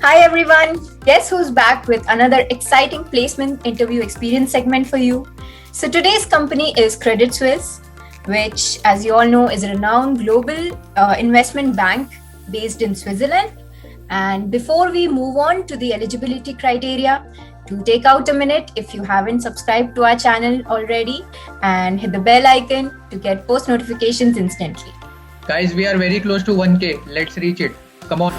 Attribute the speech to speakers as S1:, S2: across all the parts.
S1: Hi everyone! Guess who's back with another exciting placement interview experience segment for you? So today's company is Credit Suisse, which, as you all know, is a renowned global investment bank based in Switzerland. And before we move on to the eligibility criteria, do take out a minute if you haven't subscribed to our channel already and hit the bell icon to get post notifications instantly.
S2: Guys, we are very close to 1K. Let's reach it. Come on.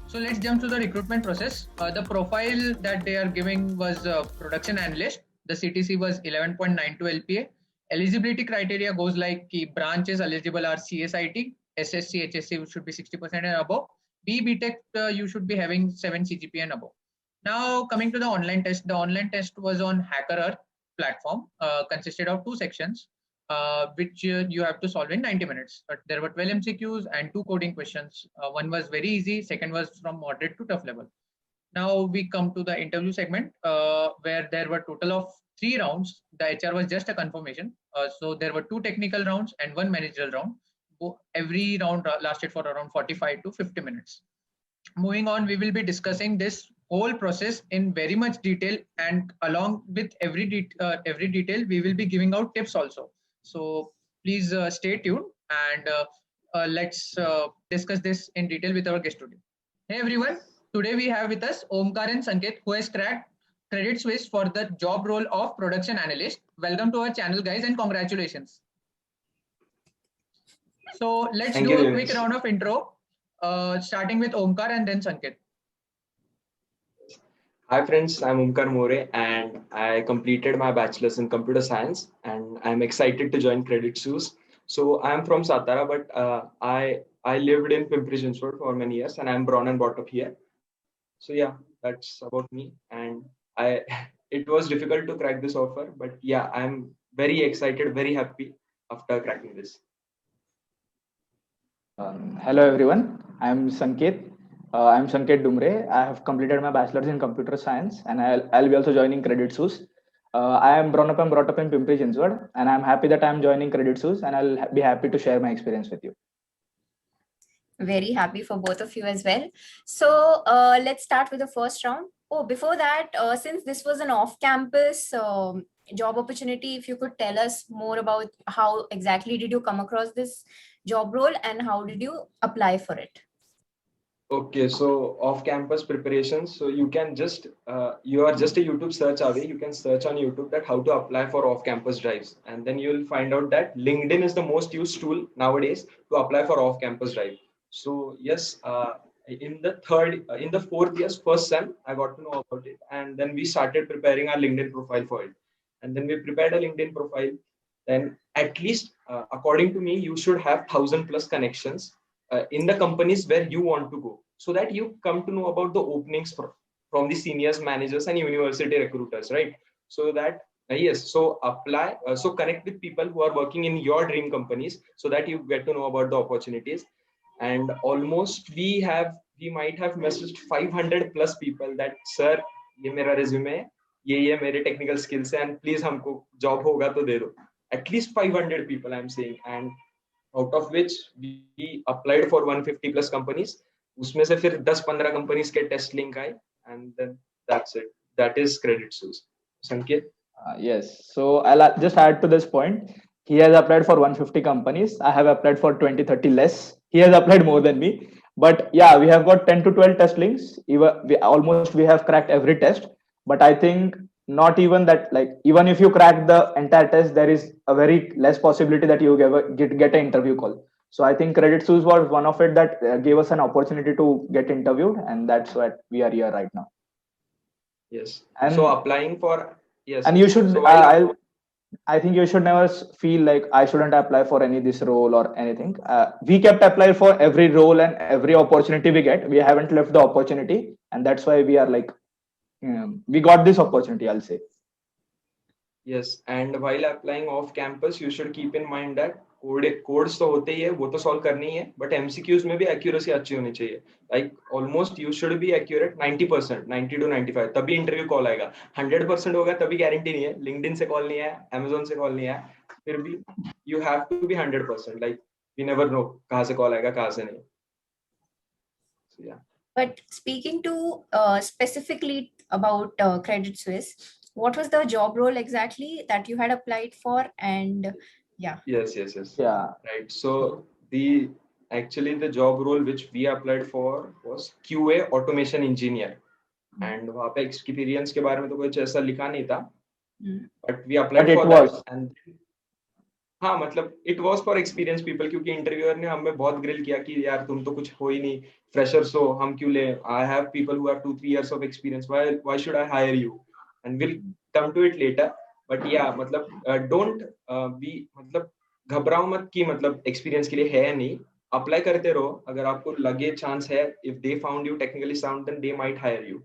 S2: So let's jump to the recruitment process. The profile that they are giving was production analyst. The CTC was 11.92 LPA. Eligibility criteria goes like branches eligible are CSIT, SSC, HSC should be 60% and above. BTech, you should be having 7 CGPA and above. Now coming to the online test, the online test was on HackerEarth platform, consisted of 2 sections, which you have to solve in 90 minutes. But there were 12 MCQs and 2 coding questions. One was very easy, second was from moderate to tough level. Now we come to the interview segment, where there were total of 3 rounds. The HR was just a confirmation. So there were 2 technical rounds and 1 managerial round. Every round lasted for around 45 to 50 minutes. Moving on, we will be discussing this whole process in very much detail, and along with every detail, we will be giving out tips also. So please stay tuned and let's discuss this in detail with our guest today. Hey everyone, today we have with us Omkar and Sanket, who has cracked Credit Suisse for the job role of production analyst. Welcome to our channel, guys, and congratulations. So let's do a quick round of intro, starting with Omkar and then Sanket.
S3: Hi friends, I'm Omkar More and I completed my bachelor's in computer science and I'm excited to join Credit Suisse. So I'm from Satara, but I lived in Pimpri-Chinchwad for many years and I'm born and brought up here. So yeah, that's about me. And I it was difficult to crack this offer, but yeah, I'm very excited, very happy after cracking this.
S4: Hello everyone, I'm Sanket. I'm Sanket Dumre. I have completed my bachelor's in computer science and I'll be also joining Credit Suisse. I am brought up in Pimpri Chinchwad and I'm happy that I'm joining Credit Suisse and I'll be happy to share my experience with you.
S1: Very happy for both of you as well. So let's start with the first round. Oh, before that, since this was an off-campus job opportunity, if you could tell us more about how exactly did you come across this job role and how did you apply for it?
S3: Okay, so off-campus preparations. So you can just you are just a YouTube search away. You can search on YouTube that how to apply for off-campus drives, and then you'll find out that LinkedIn is the most used tool nowadays to apply for off-campus drive. So yes, in the fourth year's first sem, I got to know about it, and then we started preparing our LinkedIn profile for it, and then we prepared a LinkedIn profile. Then at least, according to me, you should have 1,000+ connections in the companies where you want to go, so that you come to know about the openings from the seniors, managers and university recruiters, right? So that yes, so apply, so connect with people who are working in your dream companies so that you get to know about the opportunities. And almost we might have messaged 500+ people that sir, ये मेरा resume है, ये मेरे technical skills है, and please हमको job होगा तो दे दो. At least 500 people I'm saying, and out of which we applied for 150+ companies. उसमें से फिर 10-15 companies के test link आए, and then that's it. That is Credit Suisse. Sanket?
S4: Yes, so I'll just add to this point. He has applied for 150 companies. I have applied for 20-30 less. He has applied more than me. But yeah, we have got 10 to 12 test links. We have cracked every test. But I think not even that, like, even if you crack the entire test, there is a very less possibility that you get an interview call. So I think Credit Suisse was one of it that gave us an opportunity to get interviewed, and that's what we are here right now.
S3: Yes.
S4: And
S3: so applying for yes.
S4: And you should
S3: So
S4: I think you should never feel like I shouldn't apply for any this role or anything. We kept applying for every role and every opportunity we get. We haven't left the opportunity, and that's why we are like, we got this opportunity, I'll say.
S3: Yes, and while applying off campus, you should keep in mind that codes तो होते ही है, वो तो solve करनी ही है, but MCQs में भी accuracy अच्छी होनी चाहिए. Like almost you should be accurate 90%, 90 to 95, तभी इंटरव्यू कॉल आएगा. 100% होगा तभी गारंटी नहीं है. लिंक्डइन से कॉल नहीं है, अमेजोन से कॉल नहीं है, फिर भी you have to be 100%. Like we never know कहाँ से कॉल आएगा, कहाँ से नहीं. So, yeah.
S1: But speaking to specifically about Credit Suisse, what was the job role exactly that you had applied for? And yeah.
S3: Yes.
S4: Yeah.
S3: Right. So actually the job role which we applied for was QA automation engineer. And वहाँ पे experience के बारे में तो कुछ ऐसा लिखा नहीं था. But we applied
S4: But it
S3: for
S4: was.
S3: that. And हाँ मतलब it was for experienced people, क्योंकि इंटरव्यूअर ने हमें बहुत ग्रिल किया कि यार तुम तो कुछ हो ही नहीं, फ्रेशर्स हो, हम क्यों ले. I have people who have 2-3 years of experience. Why should I hire you? And we'll come to it later. But yeah, मतलब don't be, मतलब घबराओ मत कि मतलब एक्सपीरियंस के लिए है या नहीं. अप्लाई करते रहो, अगर आपको लगे चांस है, if they found you technically sound then they might hire you.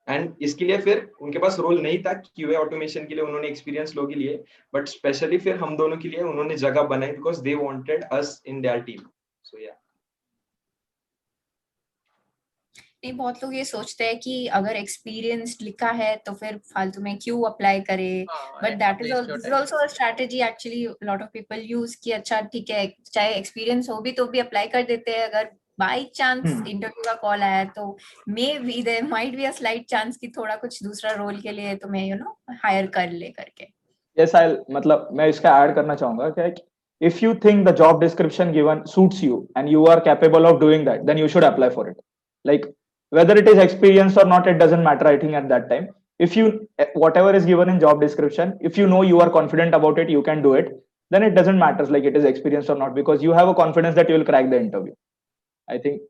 S3: And इसके लिए फिर उनके पास रोल नहीं था क्यूए ऑटोमेशन के लिए, उन्होंने एक्सपीरियंस लोगों के लिए, बट स्पेशली फिर हम दोनों के लिए उन्होंने जगह बनाई because they wanted us in their team. So या
S1: नहीं, बहुत लोग ये सोचते हैं कि अगर एक्सपीरियंस लिखा है तो फिर फालतू में क्यों अप्लाई करे. But that is also a strategy actually lot of people use कि अच्छा ठीक है, चाहे एक्सपीरियंस हो भी तो भी अप्लाई कर देते हैं. अगर बाय चांस इंटरव्यू का कॉल आया तो maybe there might be a slight chance कि थोड़ा कुछ दूसरा रोल के लिए तुम्हें हायर कर ले करके.
S4: Yes, मतलब मैं इसका ऐड करना चाहूंगा कि if you think the job description given suits you and you are capable of doing that, then you should apply for it. Like whether it is experience or not, it doesn't matter. I think at that time, if you whatever is given in job description, if you know you are confident about it, you can do it. Then it doesn't matter like it is experience or not, because you have a confidence that you will crack the interview. I think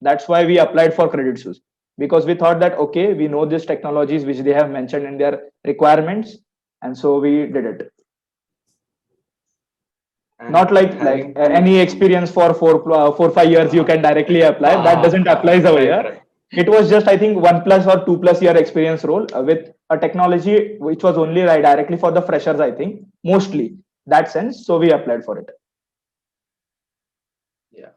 S4: that's why we applied for Credit Suisse, because we thought that okay, we know these technologies which they have mentioned in their requirements, and so we did it.
S3: And
S4: not like any experience for 4-5 years you can directly apply. That doesn't apply over here. Right. It was just I think 1+ or 2+ year experience role with a technology which was only directly for the freshers, I think mostly that sense. So we applied for it.
S3: Yeah,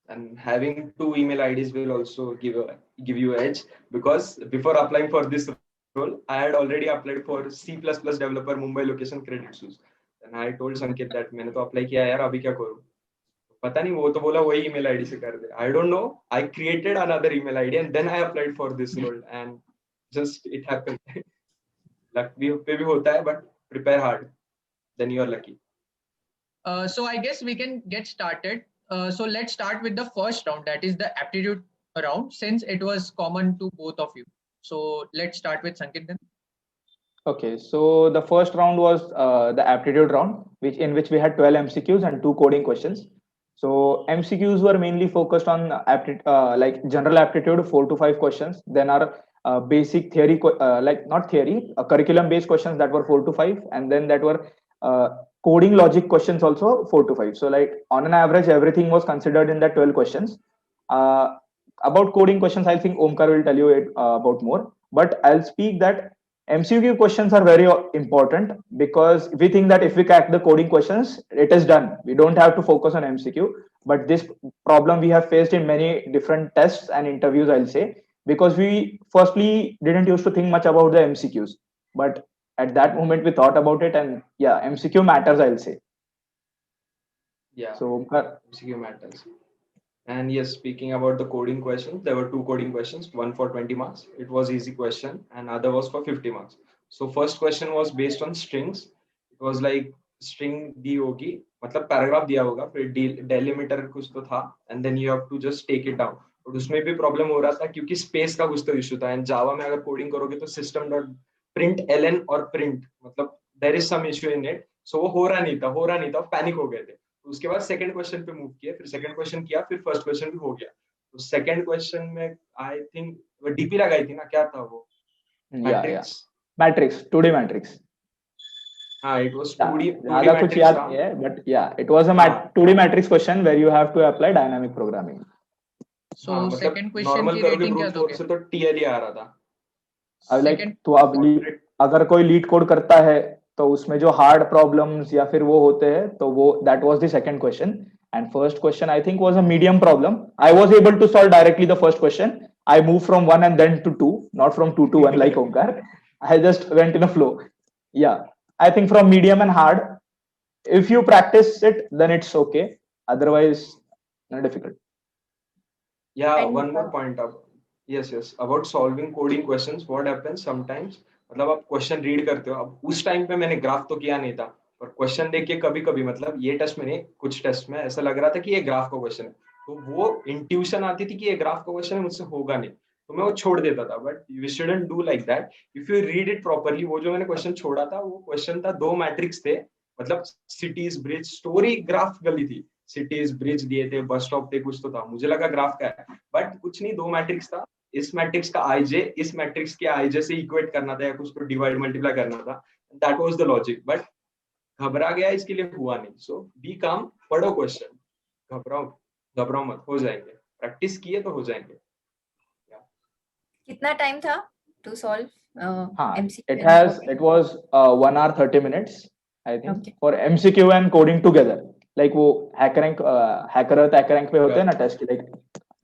S3: and having 2 email IDs will also give you edge, because before applying for this role I had already applied for C++ developer Mumbai location Credit Suisse. And I told Sanket that मैंने तो apply किया यार, अभी क्या करूं. पता नहीं, वो तो बोला वही ईमेल आईडी से कर दे. I don't know, I created another email ID and then I applied for this role and just it happened. Luck पे भी होता है, but prepare hard, then you are lucky.
S2: So I guess we can get started. So let's start with the first round, that is the aptitude round, since it was common to both of you. So let's start with Sanket then.
S4: Okay, so the first round was the aptitude round, in which we had 12 MCQs and 2 coding questions. So MCQs were mainly focused on like general aptitude, 4 to 5 questions. Then our basic theory, like not theory, curriculum-based questions that were 4 to 5, and then that were coding logic questions also 4 to 5. So like on an average, everything was considered in that 12 questions. About coding questions, I think Omkar will tell you about more. But I'll speak that MCQ questions are very important, because we think that if we crack the coding questions, it is done. We don't have to focus on MCQ. But this problem we have faced in many different tests and interviews, I'll say, because we firstly didn't used to think much about the MCQs. But at that moment, we thought about it, and yeah, MCQ matters, I'll say.
S3: Yeah,
S4: so
S3: MCQ matters. And yes, speaking about the coding questions, there were 2 coding questions, one for 20 marks. It was easy question, and other was for 50 marks. So first question was based on strings. It was like string दी होगी, मतलब paragraph दिया होगा, फिर delimiter कुछ तो था, and then you have to just take it down. और उसमें भी प्रॉब्लम हो रहा था क्योंकि स्पेस का कुछ तो इशू था. एंड जावा में अगर कोडिंग करोगे तो system.println और print, मतलब there is some issue in it. So वो हो रहा नहीं था, पैनिक हो गए थे. उसके बाद सेकंड क्वेश्चन पे मूव किया, फिर सेकंड क्वेश्चन किया, फिर फर्स्ट क्वेश्चन भी हो गया. तो सेकंड क्वेश्चन में आई थिंक वो डीपी लगाई थी ना, क्या था वो,
S4: मैट्रिक्स 2D मैट्रिक्स.
S3: हाँ, it was 2D
S4: ज़्यादा कुछ याद नहीं है, but yeah, it was a 2D matrix question where you have to apply dynamic programming.
S2: So second question की रेटिंग क्या दोगे?
S3: से तो TL ही आ रहा था.
S4: अब like तो अब अगर कोई लीड कोड करता है तो उसमें जो हार्ड प्रॉब्लम्स या फिर वो होते हैं, तो वो that was the second question. And first question I think was a medium problem. I was able to solve directly the first question. I moved from one and then to two, not from two to one like Omkar. I just went in a flow. Yeah, I think from medium and hard, if you practice it, then it's okay. Otherwise, not difficult.
S3: Yeah,
S1: And
S3: one more point up. Yes, about solving coding questions. What happens sometimes, मतलब आप question read करते हो, अब उस time पे मैंने graph तो किया नहीं था, पर क्वेश्चन देख के कभी कभी मतलब ये टेस्ट में नहीं, कुछ टेस्ट में ऐसा लग रहा था कि ये ग्राफ का क्वेश्चन है, तो वो इंट्यूशन आती थी कि ये ग्राफ का क्वेश्चन है, मुझसे होगा नहीं, तो मैं वो छोड़ देता था. But you shouldn't do like that. If you read it properly, वो जो मैंने क्वेश्चन छोड़ा था, वो क्वेश्चन था, दो मैट्रिक्स थे, मतलब सिटीज ब्रिज स्टोरी ग्राफ गली थी, सिटीज ब्रिज दिए थे, बस स्टॉप थे, कुछ तो था, मुझे लगा ग्राफ का है, बट कुछ नहीं, दो मैट्रिक्स था, इस मैट्रिक्स का आईजे इस मैट्रिक्स के आईजे से इक्वेट करना था या कुछ तो डिवाइड मल्टीप्लाई करना था. That was the logic. But घबरा गया, इसके लिए हुआ नहीं. सो बी काम, पढ़ो क्वेश्चन, घबराओ घबराओ मत, हो जाएंगे, प्रैक्टिस किए तो हो जाएंगे.
S1: कितना टाइम था to solve MCQ?
S4: It was 1 hour 30 minutes, I think,
S1: Okay.
S4: for MCQ and coding together. Like वो hacker rank पे होते हैं ना test, like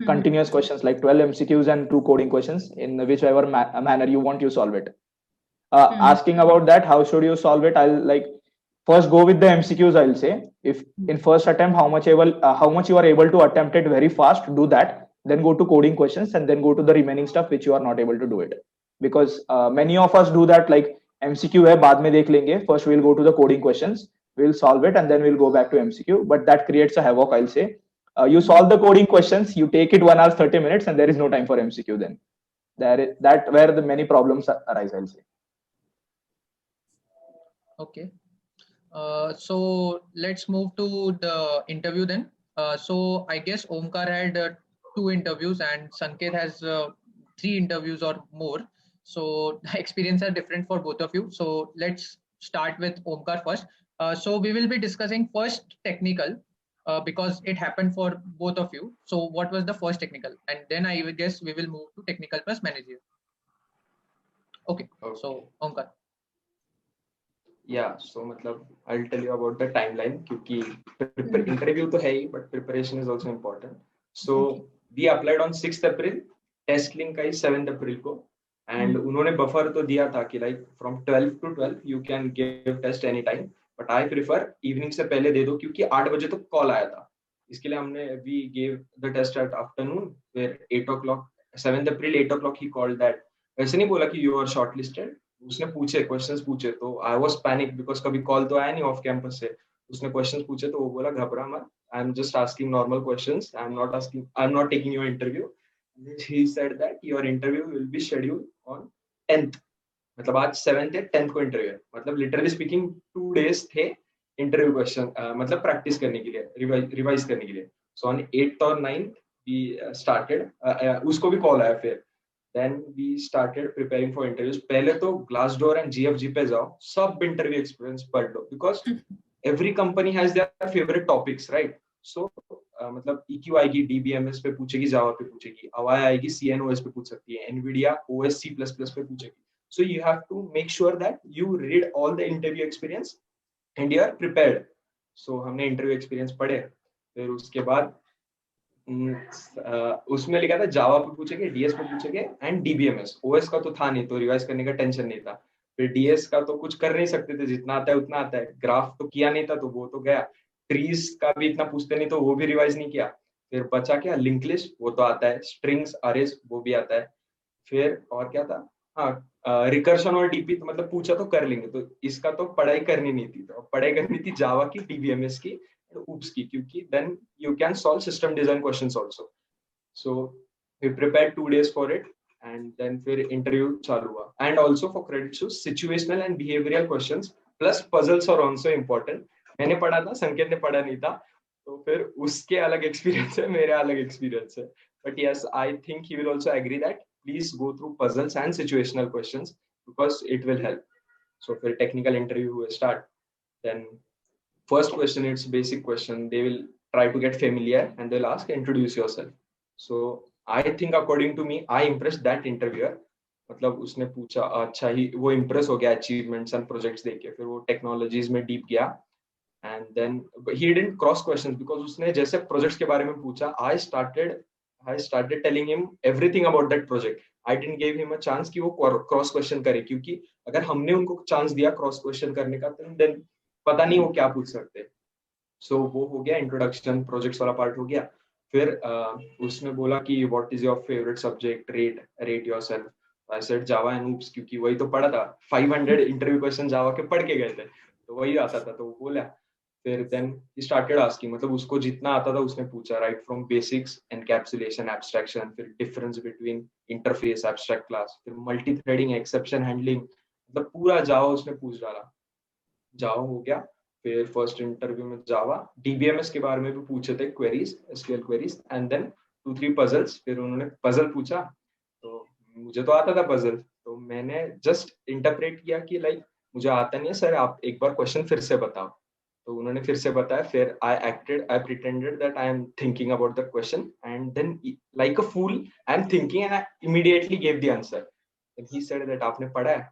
S4: continuous questions, like 12 MCQs and 2 coding questions in whichever manner you want, you solve it. Asking about that, how should you solve it? I'll like first go with the MCQs. I'll say, if in first attempt how much you are able to attempt it very fast, do that. Then go to coding questions and then go to the remaining stuff which you are not able to do it. Because many of us do that, like MCQ है बाद में देख लेंगे. First we'll go to the coding questions, we'll solve it, and then we'll go back to MCQ. But that creates a havoc, I'll say. You solve the coding questions, you take it 1 hour 30 minutes, and there is no time for MCQ. Then that where the many problems arise, I'll say.
S2: Okay. So let's move to the interview then. So I guess Omkar had 2 interviews and Sanket has 3 interviews or more. So the experience are different for both of you. So let's start with Omkar first. So we will be discussing first technical because it happened for both of you. So what was the first technical? And then I guess we will move to technical plus managerial. Okay. So Omkar.
S3: Yeah, so मतलब I'll tell you about the timeline, क्योंकि interview तो है ही, but preparation is also important. So we applied on 6th April, test link का 7th April को, and उन्होंने buffer तो दिया था कि like from 12 to 12 you can give test anytime, but I prefer evening से पहले दे दो, क्योंकि 8 बजे तो कॉल आया था. इसके लिए हमने we gave the test at afternoon, where 8 o'clock 7th April 8 o'clock he called that. वैसे नहीं बोला कि you are shortlisted, उसने पूछे क्वेश्चंस पूछे, तो आई वाज पैनिक बिकॉज कभी कॉल तो आया नहीं ऑफ कैंपस से. उसने क्वेश्चंस पूछे तो वो बोला घबरा मत, I am just asking normal questions, I am not taking your interview. He said that your interview will be scheduled on 10th. मतलब आज 7th है, 10th को इंटरव्यू है, मतलब लिटरली स्पीकिंग 2 days थे इंटरव्यू क्वेश्चन, मतलब प्रैक्टिस करने के लिए, रिवाइज करने के लिए. सो ऑन 8th और 9th वी स्टार्टेड, उसको भी कॉल आया फिर. Then we started preparing for interviews. पहले तो Glassdoor and GFG पे जाओ, सब interview experience पढ़ लो, because every company has their favorite topics, right? So मतलब EQ आएगी DBMS पे पूछेगी, Java पे पूछेगी, Avaya आएगी CNOS पे पूछ सकती है, NVIDIA OS C++ पे पूछेगी. So you have to make sure that you read all the interview experience and you are prepared. So हमने interview experience पढ़े, फिर उसके बाद उसमें लिखा था जावा पे पूछेंगे, डीएस पे पूछेंगे एंड डीबीएमएस. ओएस का तो था नहीं, तो रिवाइज करने का टेंशन नहीं था. फिर डीएस का तो कुछ कर नहीं सकते थे, जितना आता है उतना आता है. ग्राफ तो किया नहीं था, तो वो तो गया. ट्रीज का भी इतना पूछते नहीं, तो वो भी रिवाइज नहीं किया. फिर बचा क्या, लिंक लिस्ट, वो तो आता है. स्ट्रिंग्स अरेज वो भी आता है. फिर और क्या था, हाँ रिकर्शन और डीपी, तो मतलब पूछा तो कर लेंगे. तो इसका तो पढ़ाई करनी नहीं थी, तो पढ़ाई करनी थी जावा की, डीबीएमएस की, oops की, क्योंकि then you can solve system design questions also. So we prepared 2 days for it, and then फिर interview चालू हुआ. And also for credit shows, situational and behavioral questions plus puzzles are also important. मैंने पढ़ा था, संकेत ने पढ़ा नहीं था, तो फिर उसके अलग experience है, मेरे अलग experience है. But yes, I think he will also agree that please go through puzzles and situational questions because it will help. So फिर technical interview हुए start. Then first question, it's basic question. They will try to get familiar and they'll ask, introduce yourself. So I think according to me, I impressed that interviewer. मतलब उसने पूछा अच्छा ही वो impress हो गया achievements and projects देख के, फिर वो टेक्नोलॉजीज में डीप गया and then he didn't cross question because उसने जैसे प्रोजेक्ट्स के बारे में पूछा I started telling him everything about that project. I didn't give him a chance कि वो क्रॉस क्वेश्चन करे, क्योंकि अगर हमने उनको चांस दिया क्रॉस क्वेश्चन करने का तो देन पता नहीं वो क्या पूछ सकते. सो वो हो गया इंट्रोडक्शन, प्रोजेक्ट्स वाला पार्ट हो गया. फिर उसने बोला कि what is your favourite subject, rate yourself. I said Java and oops, क्योंकि वही तो पढ़ा था. 500 इंटरव्यू क्वेश्चन जावा के पढ़ के गए थे, तो वही आता था, तो वो बोला. फिर देन ही स्टार्टेड आस्किंग, मतलब उसको जितना आता था उसने पूछा, right from basics, encapsulation, abstraction, फिर difference between interface, abstract class, फिर मल्टी थ्रेडिंग, एक्सेप्शन हैंडलिंग, मतलब पूरा जावा उसने पूछ डाला. जावा हो गया. फिर फर्स्ट इंटरव्यू में जावा डीबीएमएस के बारे में भी पूछे थे, queries, SQL queries, and then 2-3 puzzles. फिर उन्होंने पजल पूछा, तो मुझे तो आता था पजल, तो मैंने जस्ट इंटरप्रेट किया कि लाइक मुझे आता नहीं है सर, आप एक बार क्वेश्चन फिर से बताओ. तो उन्होंने फिर से बताया. फिर I pretended that I am thinking about the question, and then like a fool I am thinking and I immediately gave the answer. And he said that आपने पढ़ा है.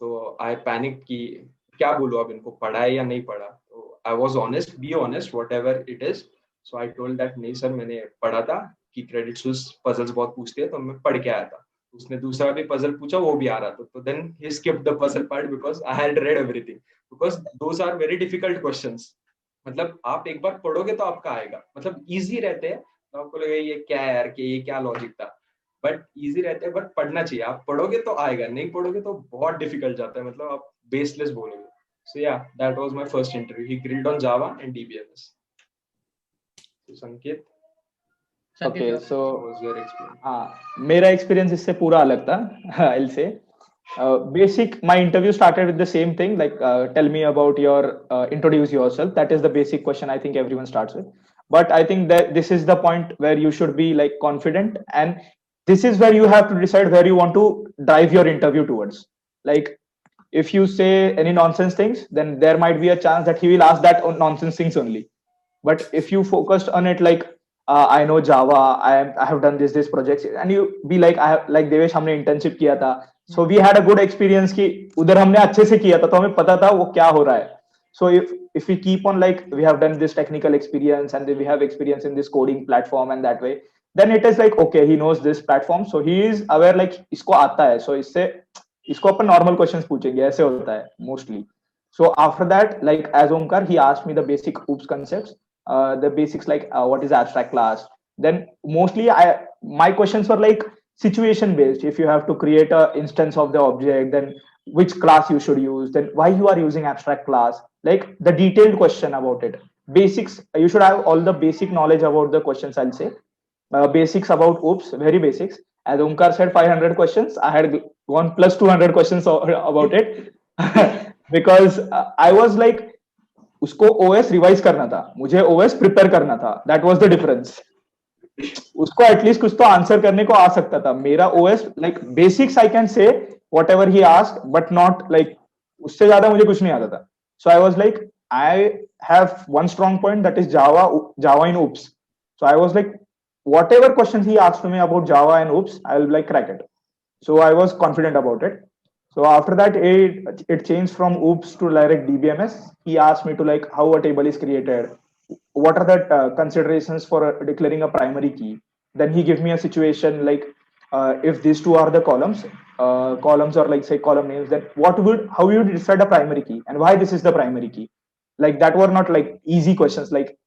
S3: तो आई पैनिक कि क्या बोलूं, अब इनको पढ़ा है या नहीं पढ़ा. तो I was honest, be honest, what ever it is. So I told that नहीं सर, मैंने पढ़ा था कि क्रेडिट स्विस पजल्स बहुत पूछते हैं, तो मैं पढ़ के आया था. उसने दूसरा भी पजल पूछा, वो भी आ रहा था. तो then he skipped the puzzle part because I had read everything, because those are very difficult questions. मतलब आप एक बार पढ़ोगे तो आपका आएगा, मतलब इजी रहते हैं, तो आपको लगेगा ये क्या है यार, कि ये क्या लॉजिक था, बट इजी रहते हैं. बट पढ़ना चाहिए, आप पढ़ोगे तो आएगा, नहीं पढ़ोगे तो बहुत डिफिकल्ट जाता है, मतलब आप बेसलेस बोलोगे. So yeah, that was my first interview. He grilled on Java and DBMS. So Sanket,
S2: Sanket,
S4: Okay,
S2: your
S4: so
S3: what was your experience?
S4: हाँ मेरा एक्सपीरियंस इससे पूरा अलग था. I'll say basic. My interview started with the same thing, like tell me about your introduce yourself. That is the basic question I think everyone starts with. But I think that this is the point where you should be like confident, and this is where you have to decide where you want to drive your interview towards. Like if you say any nonsense things, then there might be a chance that he will ask that nonsense things only. But if you focused on it, like I know Java, I have done this projects, and you be like I have, like Devesh हमने internship किया था, so we had a good experience कि उधर हमने अच्छे से किया था, तो हमें पता था वो क्या हो रहा है. So if we keep on like we have done this technical experience and then we have experience in this coding platform and that way, then it is like okay, he knows this platform, so he is aware like इसको आता है, so इसको अपन normal questions पूछेंगे, ऐसे होता है mostly. So after that, like as Omkar, he asked me the basic OOPS concepts, the basics like what is abstract class. Then mostly my questions were like situation based. If you have to create a instance of the object, then which class you should use, then why you are using abstract class, like the detailed question about it. Basics, you should have all the basic knowledge about the questions, I'll say. Basics about OOPS, very basics. As Omkar said, 500 questions. I had gone plus 200 questions about it. Because I was like उसको OS revise करना था, मुझे OS prepare करना था. That was the difference. उसको at least कुछ तो answer करने को आ सकता था. मेरा OS like basics I can say whatever he asked, but not like उससे ज्यादा मुझे कुछ नहीं आता था. So I was like I have one strong point, that is Java in oops. So I was like whatever questions he asked me about Java and oops, I'll like crack it. So I was confident about it. So after that, it changed from oops to direct DBMS. He asked me to like how a table is created, what are the considerations for declaring a primary key. Then he gave me a situation like if these two are the columns or like say column names, then how would you decide a primary key and why this is the primary key. Like that were not like easy questions. Like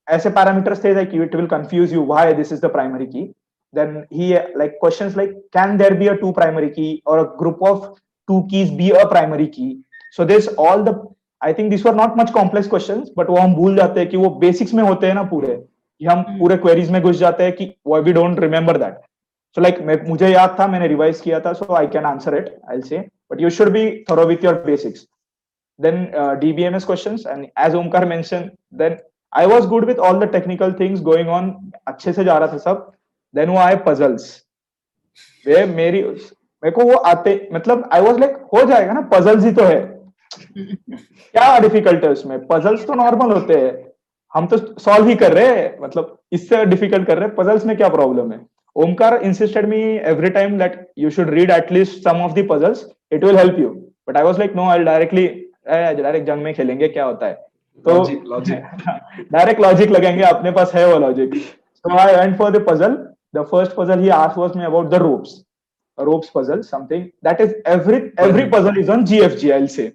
S4: as a parameter say like it will confuse you why this is the primary key. Then he like questions like can there be a two primary key or a group of two keys be a primary key. So this all the I think these were not much complex questions, but वो हम भूल जाते हैं कि वो basics में होते हैं ना पूरे, कि हम पूरे क्वेरीज में घुस जाते हैं कि we don't remember that. So like मुझे याद था, मैंने रिवाइज किया था, so I can answer it, I will say, but you should be thorough with your basics. Then DBMS questions, and as Omkar mentioned, then I was good with all the technical things going on, अच्छे से जा रहा था सब. Then वो आए puzzles. वे मेरे को वो आते, मतलब I was like हो जाएगा ना, puzzles ही तो है, क्या डिफिकल्ट है उसमें. puzzles तो नॉर्मल होते हैं, हम तो सॉल्व ही कर रहे हैं, मतलब इससे डिफिकल्ट कर रहे हैं, puzzles में क्या प्रॉब्लम है. Omkar insisted me every time that you should read at least some of the puzzles. It will help you. But I was like, no, I'll direct जंग में खेलेंगे क्या होता है तो
S3: Logic.
S4: डायरेक्ट लॉजिक लगेंगे अपने पास है वो logic. So I went for the puzzle. The first puzzle he asked was me about the ropes. A ropes puzzle, something that is every puzzle is on GFG. I'll say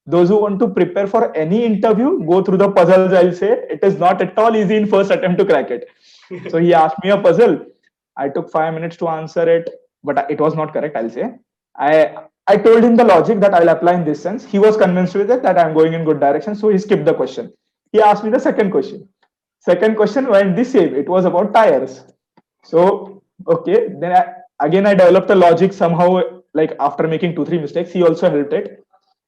S4: those who want to prepare for any interview go through the puzzles. I'll say it is not at all easy in first attempt to crack it. So he asked me a puzzle. I took 5 minutes to answer it, but it was not correct. I'll say I told him the logic that I'll apply in this sense. He was convinced with it that I'm going in good direction, so he skipped the question. He asked me the second question. Second question went the same. It was about tires. So okay, then again I developed a logic somehow. Like after making 2-3 mistakes, he also helped it,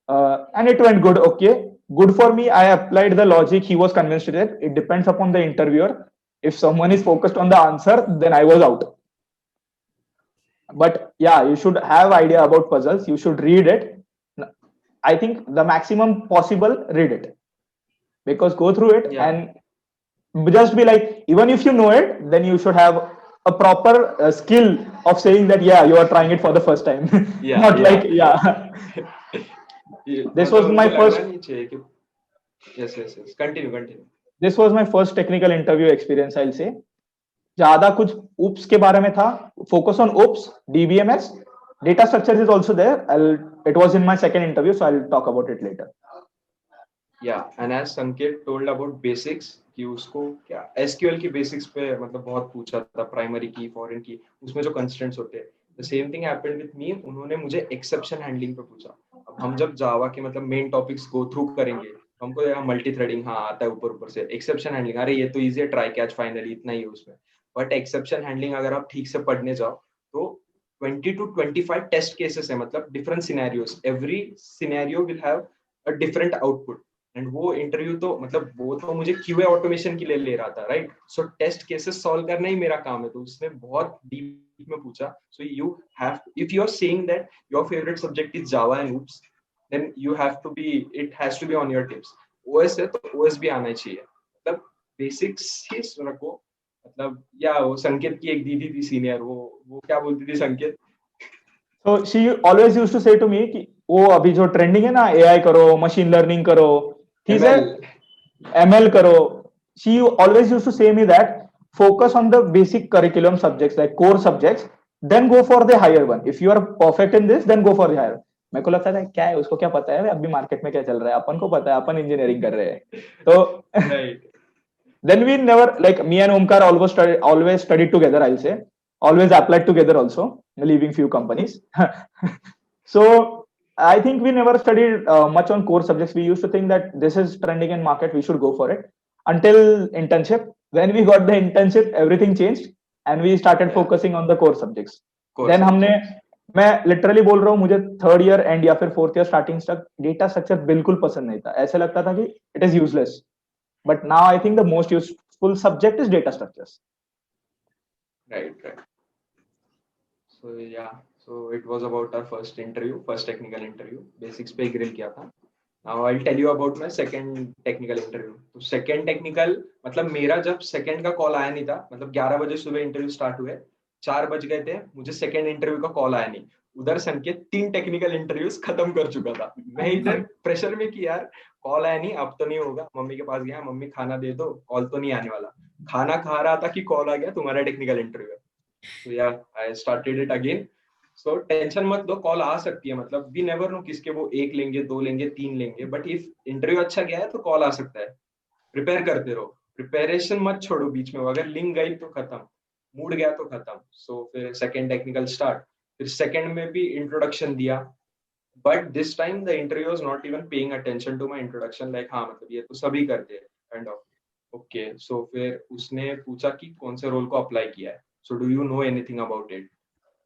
S4: and it went good. Okay, good for me. I applied the logic. He was convinced with it. It depends upon the interviewer. If someone is focused on the answer, then I was out. But yeah, you should have idea about puzzles. You should read it. I think the maximum possible, read it, because go through it and just be like, even if you know it, then you should have a proper skill of saying that you are trying it for the first time. Not like this was my first.
S3: Yes. Continue.
S4: This was my first technical interview experience, I'll say. ज्यादा कुछ oops के बारे में था. Focus on oops, DBMS, data structures is also there. It was in my second interview, so I'll talk about it later.
S3: Yeah, and as Sanket told about basics, कि उसको क्या SQL की basics पे मतलब बहुत पूछा था, primary की, foreign की, उसमें जो constraints होते हैं. The same thing happened with me. उन्होंने मुझे exception handling पे पूछा. अब हम जब Java के मतलब main topics go through करेंगे, हमको यहाँ मल्टी थ्रेडिंग आता है ऊपर से. एक्सेप्शन हैंडलिंग, अरे ये तो इजी है, ट्राई कैच फाइनली, इतना ही है उसमें. बट एक्सेप्शन हैंडलिंग अगर आप ठीक से पढ़ने जाओ तो 20 to 25 टेस्ट केसेस है, मतलब different scenarios. Every scenario will have a different output. And वो इंटरव्यू तो मतलब वो तो मुझे क्यूए ऑटोमेशन के लिए ले रहा था, राइट. सो टेस्ट केसेस सॉल्व करना ही मेरा काम है, तो उसने बहुत डीप में पूछा. So you have, if you are saying that your favourite subject is Java and oops, then you have to be, it has to be on your tips. OS है तो OS भी आना चाहिए, मतलब बेसिक्स ही रखो. मतलब वो संकेत की एक दीदी थी सीनियर, वो क्या बोलती थी संकेत.
S4: So she always used to say to me कि वो अभी जो ट्रेंडिंग है ना, AI करो, मशीन लर्निंग करो, ठीक है, ML करो. She always used to say me that focus on the basic curriculum subjects, like core subjects, then go for the higher one. If you are perfect in this, then go for the higher. मेरे को लगता था क्या है, उसको क्या पता है अभी मार्केट में क्या चल रहा है, अपन को पता है, अपन इंजीनियरिंग कर रहे हैं. तो then we never, like me and Omkar always studied together, I'll say, always applied together also, leaving few companies. So I think we never studied much on core subjects. We used to think that this is trending in market, we should go for it, until internship. When we got the internship, everything changed and we started focusing on the core subjects. Then हमने, मैं literally बोल रहा हूँ, मुझे third year and या फिर fourth year starting तक data structure बिल्कुल पसंद नहीं था. ऐसे लगता था कि it is useless. But now I think the most useful subject is data structures.
S3: Right. So it was about our first interview, first technical interview. Basics पे ग्रिल किया था. Now I will tell you about my second technical interview. तो second technical मतलब मेरा जब second का call आया नहीं था, मतलब 11 बजे सुबह इंटरव्यू स्टार्ट हुए, 4 बज गए थे, मुझे सेकंड इंटरव्यू का कॉल आया नहीं. उधर संकेत 3 टेक्निकल इंटरव्यूज खत्म कर चुका था. मैं इधर प्रेशर में कि यार कॉल आया नहीं, अब तो नहीं होगा. मम्मी के पास गया, मम्मी खाना दे दो, कॉल तो नहीं आने वाला. खाना खा रहा था कि कॉल आ गया, तुम्हारा टेक्निकल इंटरव्यू है. तो I started it again. So tension मत लो, कॉल आ सकती है, मतलब वी नेवर नो किसके वो 1 लेंगे, 2 लेंगे, 3 लेंगे. बट इफ इंटरव्यू अच्छा गया है तो कॉल आ सकता है. प्रिपेयर करते रहो, प्रिपरेशन मत छोड़ो बीच में. अगर लिंक गई तो खत्म, मूड गया तो खत्म. सो फिर सेकंड टेक्निकल स्टार्ट. फिर सेकंड में भी इंट्रोडक्शन दिया, but this time the interview was not even paying attention to my introduction. Like हाँ मतलब ये तो सभी करते हैं काइंड ऑफ. ओके, सो फिर उसने पूछा कि कौन से रोल को अप्लाई किया है, so do you know anything about it.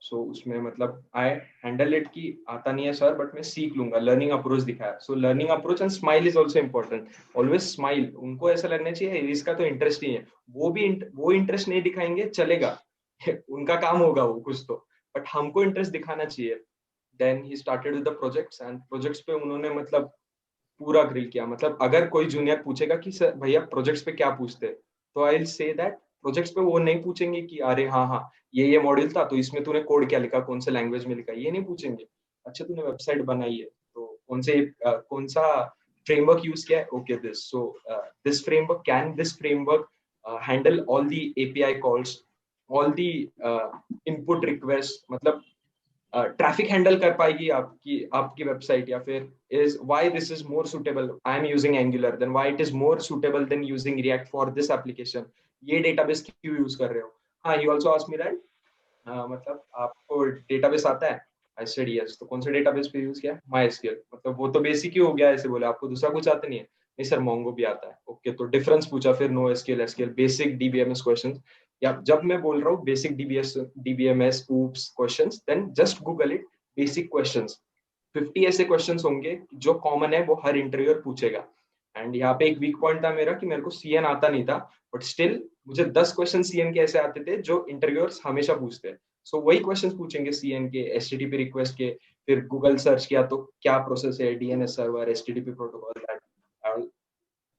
S3: So उसमें मतलब आई हैंडल इट कि आता नहीं है सर, बट मैं सीख लूंगा. लर्निंग अप्रोच दिखाया. So learning approach and smile is also important. Always smile. उनको ऐसा लगना चाहिए इसका तो इंटरेस्ट ही है. वो इंटरेस्ट नहीं दिखाएंगे चलेगा, उनका काम होगा वो कुछ तो, बट हमको इंटरेस्ट दिखाना चाहिए. Then he started with the projects, and projects पे उन्होंने मतलब पूरा ग्रिल किया. मतलब अगर कोई जूनियर पूछेगा कि सर भैया प्रोजेक्ट्स पे क्या पूछते, तो आई विल से दैट प्रोजेक्ट्स पे वो नहीं पूछेंगे कि अरे हाँ हाँ ये मॉड्यूल था तो इसमें तूने कोड क्या लिखा, कौन से लैंग्वेज में लिखा, ये नहीं पूछेंगे। अच्छा तूने वेबसाइट बनाई है तो कौन सा फ्रेमवर्क यूज किया है, okay this framework can this framework handle all the API calls, all the input request, मतलब ट्रैफिक हैंडल कर पाएगी आपकी आपकी वेबसाइट, या फिर is why this is more suitable, I am using Angular then why it is more suitable than using React for this application, ये database क्यों use कर रहे हो। हाँ he also asked me that मतलब आपको डेटाबेस आता है, आई सेड यस, तो कौन से डेटाबेस पे यूज किया, मायस्क्यूएल, मतलब वो तो बेसिक ही हो गया, ऐसे बोले आपको दूसरा कुछ आता नहीं है, नहीं सर मोंगो भी आता है, ओके तो डिफरेंस पूछा, फिर no SQL SQL basic DBMS questions, या जब मैं बोल रहा हूँ basic DBMS OOPs questions, then just Google it basic questions, 50 ऐसे क्वेश्चंस होंगे जो कॉमन है, वो हर इंटरव्यूअर पूछेगा। एंड यहाँ पे एक वीक पॉइंट था मेरा कि मेरे को सीएन आता नहीं था, बट स्टिल मुझे 10 क्वेश्चन सीएन के ऐसे आते थे जो इंटरव्यूअर्स हमेशा पूछते हैं। सो वही क्वेश्चंस पूछेंगे सीएन के, एचटीटीपी रिक्वेस्ट के, फिर गूगल सर्च किया तो क्या प्रोसेस है, DNS server, HTTP protocol, that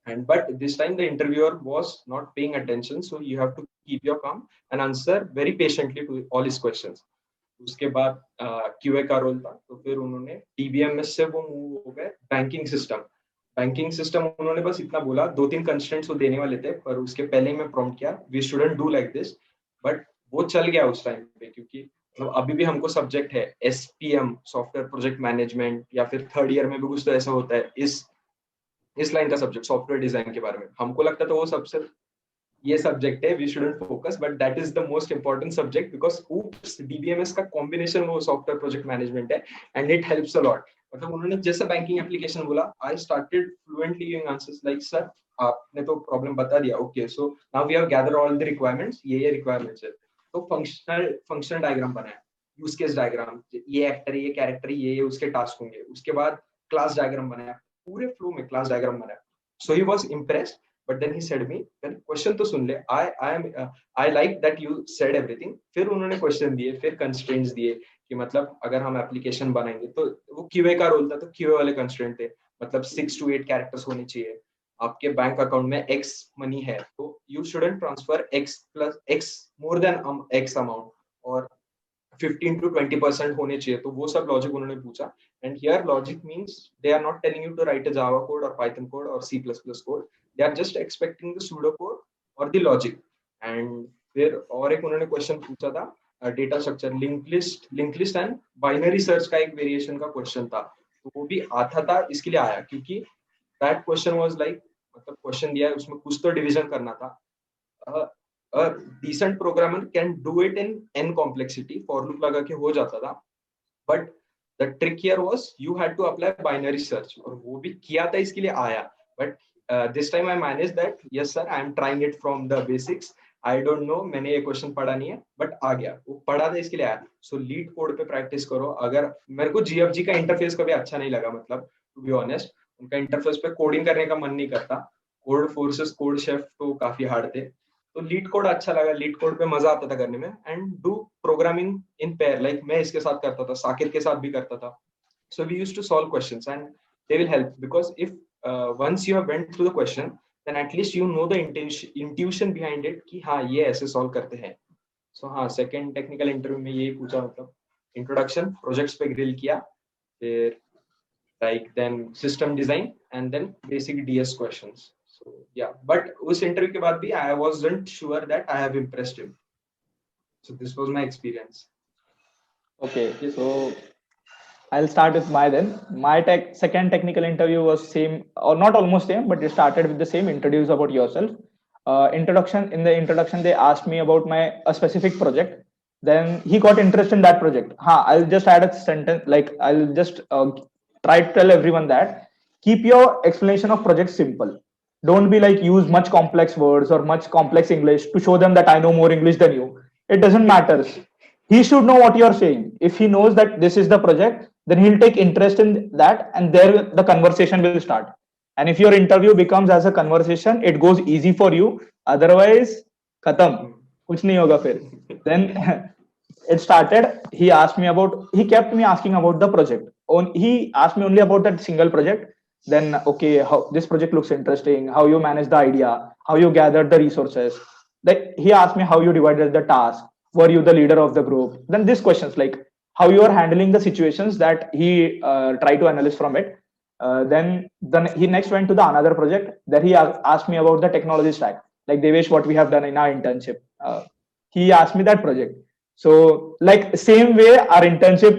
S3: and but this time the interviewer was not paying attention, so you have to keep your calm and answer very patiently to all his questions. उसके बाद QA का role था, तो फिर उन्होंने DBMS से वो move हो गए बैंकिंग सिस्टम उन्होंने बस इतना बोला, 2-3 कंस्ट्रेंट्स वो देने वाले थे, पर उसके पहले ही मैं प्रॉम्प्ट किया we shouldn't do like this, but वो चल गया उस टाइम पे, क्योंकि मतलब अभी भी हमको सब्जेक्ट है एसपीएम, सॉफ्टवेयर प्रोजेक्ट मैनेजमेंट, या फिर थर्ड ईयर में भी कुछ तो ऐसा होता है इस लाइन का सब्जेक्ट सॉफ्टवेयर डिजाइन के बारे में, हमको लगता था वो सबसे ये सब्जेक्ट है, we shouldn't focus, but that is the most important subject because OOPs DBMS का कॉम्बिनेशन वो सॉफ्टवेयर प्रोजेक्ट मैनेजमेंट है and it helps a lot. मतलब उन्होंने जैसे बैंकिंग एप्लीकेशन बोला, I started fluently giving answers like sir आपने तो problem बता दिया, okay so now we have gather all the requirements, ये रिक्वायरमेंट्स है, तो फंक्शनल डायग्राम बनाया, यूज केस डायग्राम, ये एक्टर है, ये कैरेक्टर, ये उसके टास्क होंगे, उसके बाद क्लास डायग्राम बनाया, पूरे फ्लो में क्लास डायग्राम बनाया। So he was impressed, but then he said me then question तो सुन ले, I like that you said everything, फिर उन्होंने क्वेश्चन दिए, फिर कंस्ट्रेंट्स दिए कि मतलब अगर हम एप्लीकेशन बनाएंगे तो वो क्यूए का रोल था, तो क्यूए वाले कंस्ट्रेंट थे, मतलब 6 to 8 कैरेक्टर्स होने चाहिए, आपके बैंक अकाउंट में एक्स मनी है तो you shouldn't transfer x plus x more than x amount, और 15 to 20% होने चाहिए, तो वो सब लॉजिक उन्होंने पूछा। And here logic means they are not telling you to write a Java code और पाइथन कोड और C plus plus code, they are just expecting the pseudo code और द लॉजिक। एंड फिर और एक उन्होंने question पूछा था data structure, link list and binary search का एक वेरिएशन का क्वेश्चन था, तो वो भी आता था, इसके लिए आया क्योंकि दैट क्वेश्चन वाज लाइक, मतलब क्वेश्चन दिया है उसमें कुछ तो डिवीजन करना था, a decent programmer can do it in n complexity, for loop लगा के हो जाता था, but the trick here was you had to apply binary search, और वो भी किया था, इसके लिए आया, but this time I managed that, yes sir I am trying it from the basics, I don't know, मैंने ये क्वेश्चन पढ़ा नहीं है बट आ गया, वो पढ़ा था इसके लिए आया। सो लीड कोड पे प्रैक्टिस करो। अगर मेरे को जीएफजी का इंटरफेस कभी अच्छा नहीं लगा, मतलब टू बी ऑनेस्ट उनका इंटरफेस पे कोडिंग करने का मन नहीं करता, कोड फोर्सेस कोड शेफ तो काफी हार्ड थे, तो लीड कोड अच्छा लगा, लीड कोड पे मजा आता था करने में। And do programming in pair, like मैं इसके साथ करता था, साकिर के साथ भी करता था, so we used to solve questions and they will help because if once you have went through the question then at least you know the intuition behind it कि हाँ ये ऐसे solve करते हैं। So हाँ second technical interview में यही पूछा, मतलब introduction projects पे grill किया, फिर like then system design and then basic DS questions। So yeah, but उस interview के बाद भी I wasn't sure that I have impressed him। So this was my experience।
S4: Okay, so I'll start with my second technical interview was same, or not almost same, but it started with the same, introduce about yourself. In the introduction they asked me about a specific project, then he got interested in that project. I'll just add a sentence, like I'll just try to tell everyone that keep your explanation of project simple, don't be like use much complex words or much complex English to show them that I know more English than you. It doesn't matter. He should know what you're saying. If he knows that this is the project, then he'll take interest in that, and there the conversation will start. And if your interview becomes as a conversation, it goes easy for you. Otherwise, khatam, kuch nahi hoga fir. Then it started. He kept me asking about the project. He asked me only about that single project. Then, okay, how this project looks interesting, how you manage the idea, how you gathered the resources, like he asked me how you divided the task, were you the leader of the group, then these questions like how you are handling the situations that he tried to analyze from it. Then he next went to the another project that he asked me about the technology stack, like Devesh, what we have done in our internship. He asked me that project. So like same way our internship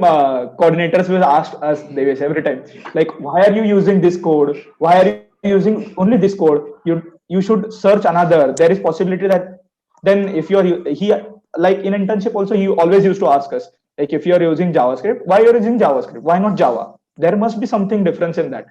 S4: coordinators will ask us, Devesh, every time, like why are you using this code, why are you using only this code, you should search another, there is possibility that, then if you're he like in internship also he always used to ask us, like if you're using JavaScript, why you're using JavaScript, why not Java, there must be something difference in that,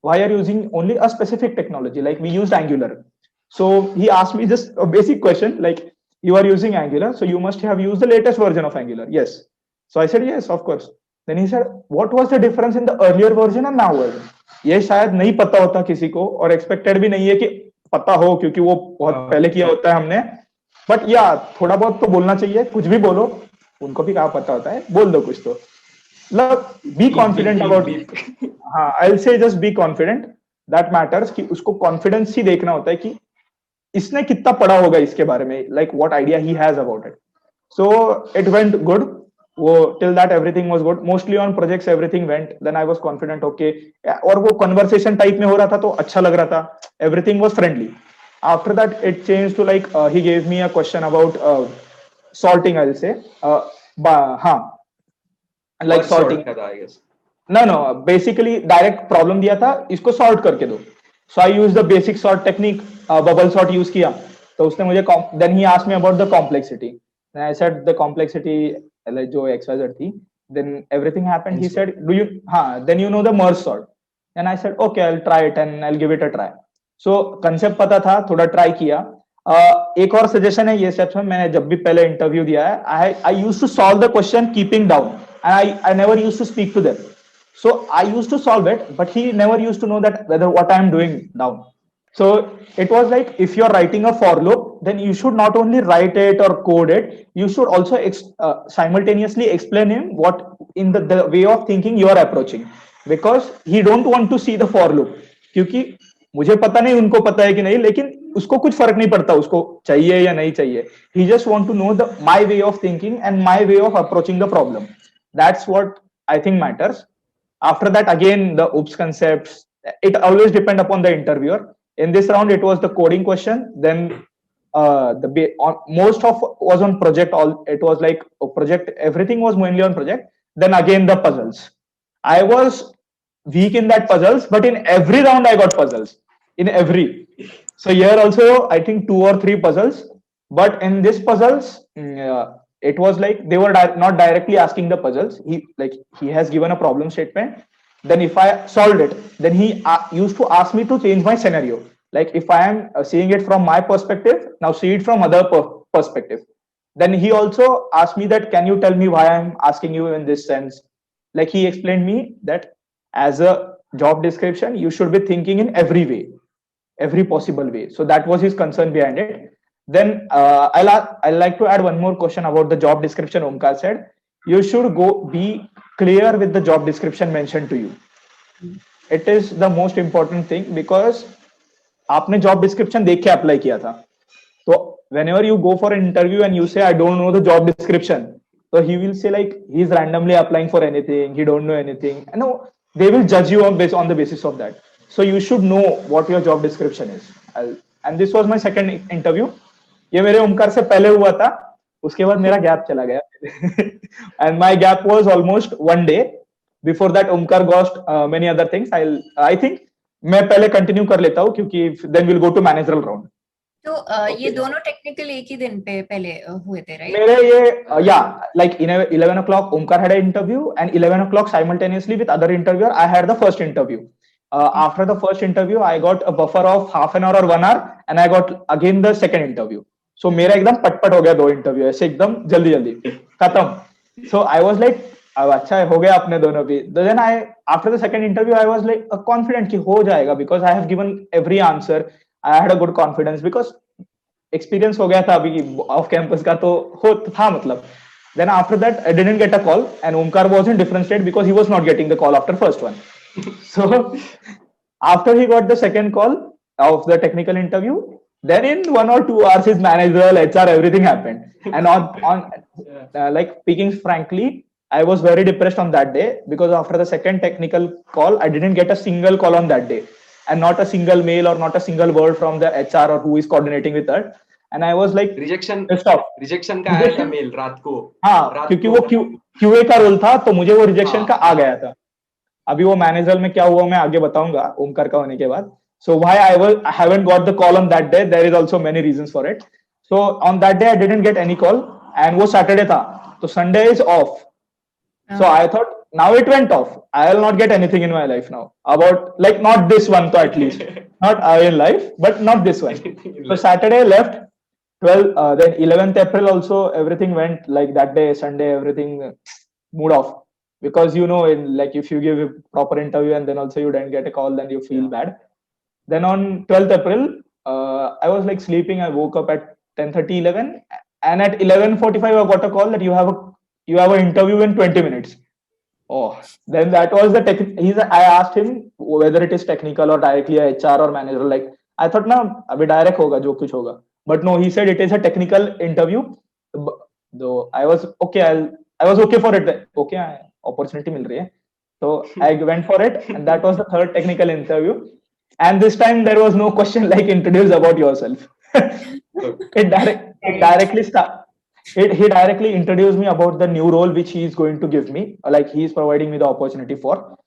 S4: why are you using only a specific technology, like we used Angular. So he asked me just a basic question like, you are using Angular, so you must have used the latest version of Angular. Yes. So I said yes, of course. Then he said, what was the difference in the earlier version and now version? ये शायद नहीं पता होता किसी को, और expected भी नहीं है कि पता हो, क्योंकि वो बहुत पहले किया होता है हमने. बट या थोड़ा बहुत तो बोलना चाहिए, कुछ भी बोलो, उनको भी क्या पता होता है, बोल दो कुछ तो. मतलब बी कॉन्फिडेंट अबाउट, हाँ, आई विल से just be confident, that matters, कि उसको कॉन्फिडेंस ही देखना होता है कि इसने कितना पढ़ा होगा इसके बारे में, like what idea he has about it. So it went good. वो till that everything was good, mostly on projects everything went, then I was confident. Okay, और वो कन्वर्सेशन टाइप में हो रहा था तो अच्छा लग रहा था, everything was friendly. After that it change to like he gave me a question about sorting, I will say, हाँ, like sorting. No, basically direct problem दिया था, इसको सॉर्ट करके दो. So I use the basic sort technique, bubble sort use किया. तो उसने मुझे, then he asked me about the complexity. I said the complexity जो XYZ थी. Then everything happened. He said do you, हाँ, then you know the merge sort. And I said okay, I will try it and I will give it a try. So concept पता था, थोड़ा try किया. एक और suggestion है ये steps में, मैंने जब भी पहले इंटरव्यू दिया है, I used to solve the question keeping down, and I never used to speak to them. So I used to solve it, but he never used to know that whether what I am doing down. So it was like, if you're writing a for loop, then you should not only write it or code it, you should also simultaneously explain him what in the way of thinking you are approaching, because he don't want to see the for loop. क्योंकि मुझे पता नहीं उनको पता है कि नहीं, लेकिन उसको कुछ फर्क नहीं पड़ता, उसको चाहिए या नहीं चाहिए. He just want to know the my way of thinking and my way of approaching the problem. That's what I think matters. After that, again, the OOPS concepts, it always depend upon the interviewer. In this round, it was the coding question. Then most of was on project. It was like a project. Everything was mainly on project. Then again, the puzzles. I was weak in that puzzles, but in every round, I got puzzles. In every. So here also, I think 2 or 3 puzzles. But in this puzzles, it was like they were not directly asking the puzzles. He has given a problem statement. Then if I solved it, then he used to ask me to change my scenario. Like if I am seeing it from my perspective, now see it from other perspective. Then he also asked me that, can you tell me why I'm asking you in this sense? Like he explained me that as a job description, you should be thinking in every way, every possible way. So that was his concern behind it. Then I'd like to add one more question about the job description. Omkar said, you should be clear with the job description mentioned to you. It is the most important thing, because आपने job description देख के apply किया था. So whenever you go for an interview and you say, I don't know the job description, so he will say like he's randomly applying for anything, he don't know anything. And no, they will judge you on the basis of that. So you should know what your job description is. And this was my second interview. ये मेरे ओमकार से पहले हुआ था, उसके बाद मेरा gap चला गया. And my gap was almost 1 day. Before that, Omkar got many other things. I think मैं पहले कंटिन्यू कर लेता हूँ, क्योंकि then we'll go to managerial round.
S1: तो ये दोनों टेक्निकल एक ही दिन पे पहले हुए थे, राइट?
S4: मेरे ये like in 11 o'clock Omkar had an interview, and 11 o'clock simultaneously with other interviewer I had the first interview. After the first interview I got a buffer of half an hour or 1 hour, and I got again the second interview. So मेरा एकदम पटपट हो गया 2 interview, ऐसे एकदम जल्दी जल्दी खत्म. So I was like, अब अच्छा हो गया अपने दोनों भी. Then after the second interview I was like confident कि हो जाएगा, because I have given every answer. I had a good confidence because experience हो गया था अभी off campus का, तो हो था मतलब. Then after that I didn't get a call, and Omkar was in different state because he was not getting the call after first one. So after he got the second call of the technical interview, Then in 1 or 2 hours, his manager, HR, everything happened. And like speaking frankly, I was very depressed on that day because after the second technical call, I didn't get a single call on that day, and not a single mail or not a single word from the HR or who is coordinating with her. And I was like pissed off.
S3: Rejection का आया था mail रात को.
S4: हाँ, क्योंकि वो QA का role था, तो मुझे वो रिजेक्शन का आ गया था. अभी वो मैनेजर में क्या हुआ मैं आगे बताऊंगा ओमकार का होने के बाद. So why I haven't got the call on that day, there is also many reasons for it. So on that day I didn't get any call, and वो Saturday था, so Sunday is off. So I thought now it went off. I will not get anything in my life now. About like not this one, so at least not in life, but not this one. So Saturday left. 12 then 11th April also everything went like that day. Sunday everything mood off, because you know in like if you give a proper interview and then also you don't get a call, then you feel bad. Then on 12th April I was like sleeping. I woke up at 10:30 11, and at 11:45 I got a call that you have an interview in 20 minutes. Oh, then that was the I asked him whether it is technical or directly a HR or manager. Like I thought na abhi direct hoga jo kuch hoga, but no, he said it is a technical interview. Though I was okay, I was okay for it. Okay, opportunity mil rahi hai. So I went for it, and that was the third technical interview. And this time there was no question like introduce about yourself. It directly he directly introduced me about the new role which he is going to give me, like he is providing me the opportunity for.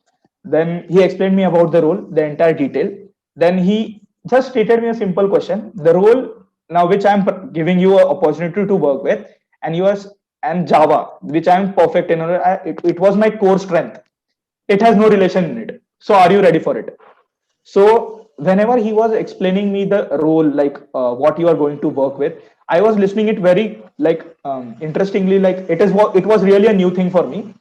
S4: Then he explained me about the role, the entire detail. Then he just stated me a simple question: the role now which I am giving you an opportunity to work with, and Java, which I am perfect in, it was my core strength. It has no relation in it. So are you ready for it? So whenever he was explaining me the role, like what you are going to work with, I was listening it very like interestingly, like it was really a new thing for me.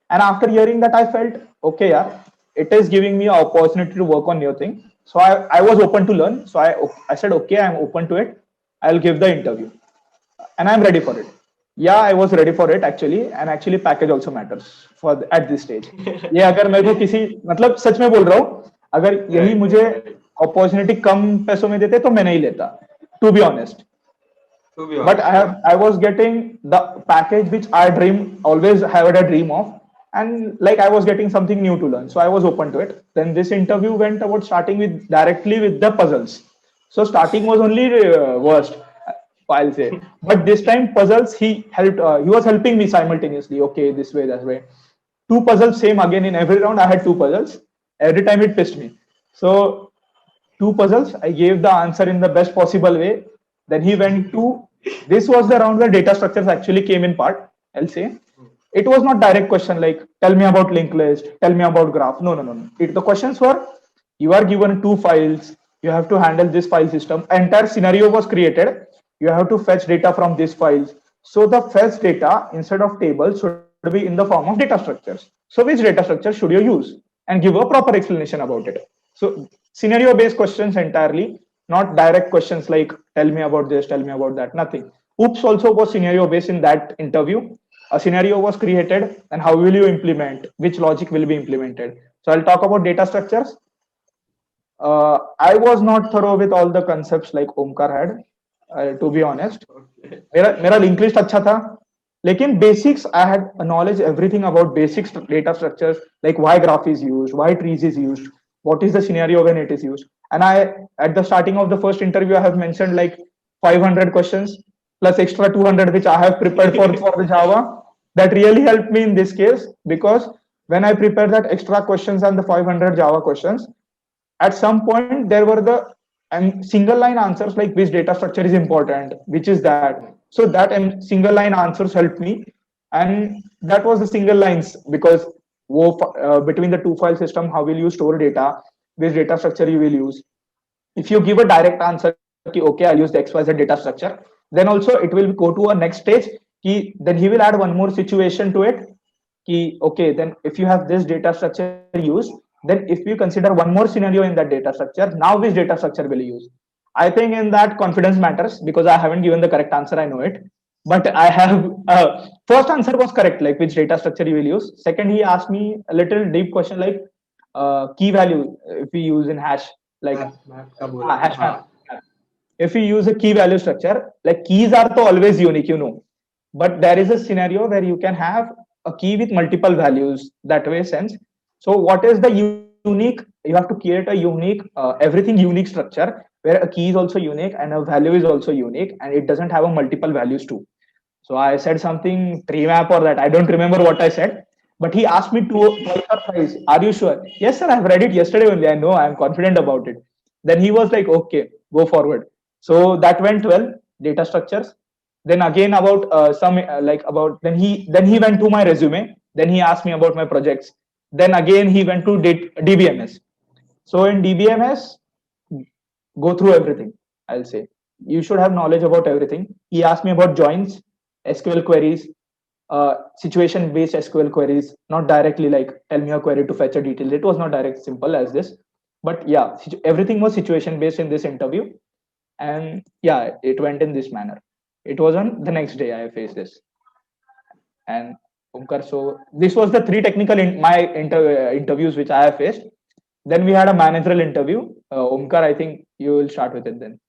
S4: And after hearing that, I felt okay, yeah, it is giving me an opportunity to work on new thing. So I was open to learn. So I said okay, I'm open to it. I'll give the interview, and I'm ready for it. Yeah, I was ready for it actually, and actually package also matters for at this stage. ये अगर मेरे को किसी मतलब सच में बोल रहा हूँ, अगर यही मुझे अपॉर्चुनिटी कम पैसों में देते तो मैं नहीं लेता, to be honest. But I was getting the package which I always had a dream of, and like I was getting something new to learn, so I was open to it. Then this interview went about starting directly with the puzzles. So starting was only worst, I'll say, but this time puzzles he was helping me simultaneously. Okay, this way, that way. 2 puzzles same again in every round. I had 2 puzzles. Every time it pissed me. So 2 puzzles, I gave the answer in the best possible way. Then he went to, this was the round where data structures actually came in part, I'll say. It was not direct question like, tell me about linked list, tell me about graph. No. The questions were, you are given 2 files, you have to handle this file system. Entire scenario was created. You have to fetch data from these files. So the fetch data instead of tables should be in the form of data structures. So which data structure should you use? And give a proper explanation about it. So scenario based questions entirely, not direct questions like tell me about this, tell me about that, nothing. Oops also was scenario based in that interview. A scenario was created, and how will you implement, which logic will be implemented. So I'll talk about data structures. I was not thorough with all the concepts like Omkar had, to be honest. मेरा linked list अच्छा था, लेकिन basics I had knowledge everything about basics data structures, like why graph is used, why trees is used, what is the scenario when it is used. And I, at the starting of the first interview, I have mentioned like 500 questions plus extra 200 which I have prepared for the Java. That really helped me in this case, because when I prepared that extra questions and the 500 Java questions, at some point there were the single line answers like which data structure is important, which is that. So that single line answers helped me, and that was the single lines, because between the 2 file system, how will you store data, which data structure you will use. If you give a direct answer, okay, I'll use the XYZ data structure, then also it will go to a next stage. Then he will add one more situation to it. Okay, then if you have this data structure used, then if you consider one more scenario in that data structure, now which data structure will you use? I think in that confidence matters, because I haven't given the correct answer, I know it. But I have, first answer was correct, like which data structure you will use. Second, he asked me a little deep question like key value, if we use in hash, like hash map. if you use a key value structure, like keys are to always unique, you know, but there is a scenario where you can have a key with multiple values. That way sense. So what is the unique? You have to create a unique, everything unique structure where a key is also unique and a value is also unique, and it doesn't have a multiple values too. So I said something tree map or that. I don't remember what I said, but he asked me twice or thrice. Are you sure? Yes, sir. I've read it yesterday only. I know. I'm confident about it. Then he was like, okay, go forward. So that went well. Data structures. Then again about some like about then he went to my resume. Then he asked me about my projects. Then again he went to DBMS. So in DBMS, go through everything. I'll say you should have knowledge about everything. He asked me about joins, SQL queries, situation based SQL queries, not directly like tell me a query to fetch a detail. It was not direct simple as this, but yeah, everything was situation based in this interview. And yeah, it went in this manner. It was on the next day I faced this. And Omkar, so this was the three technical interviews which I have faced. Then we had a managerial interview. Omkar, I think you will start with it then.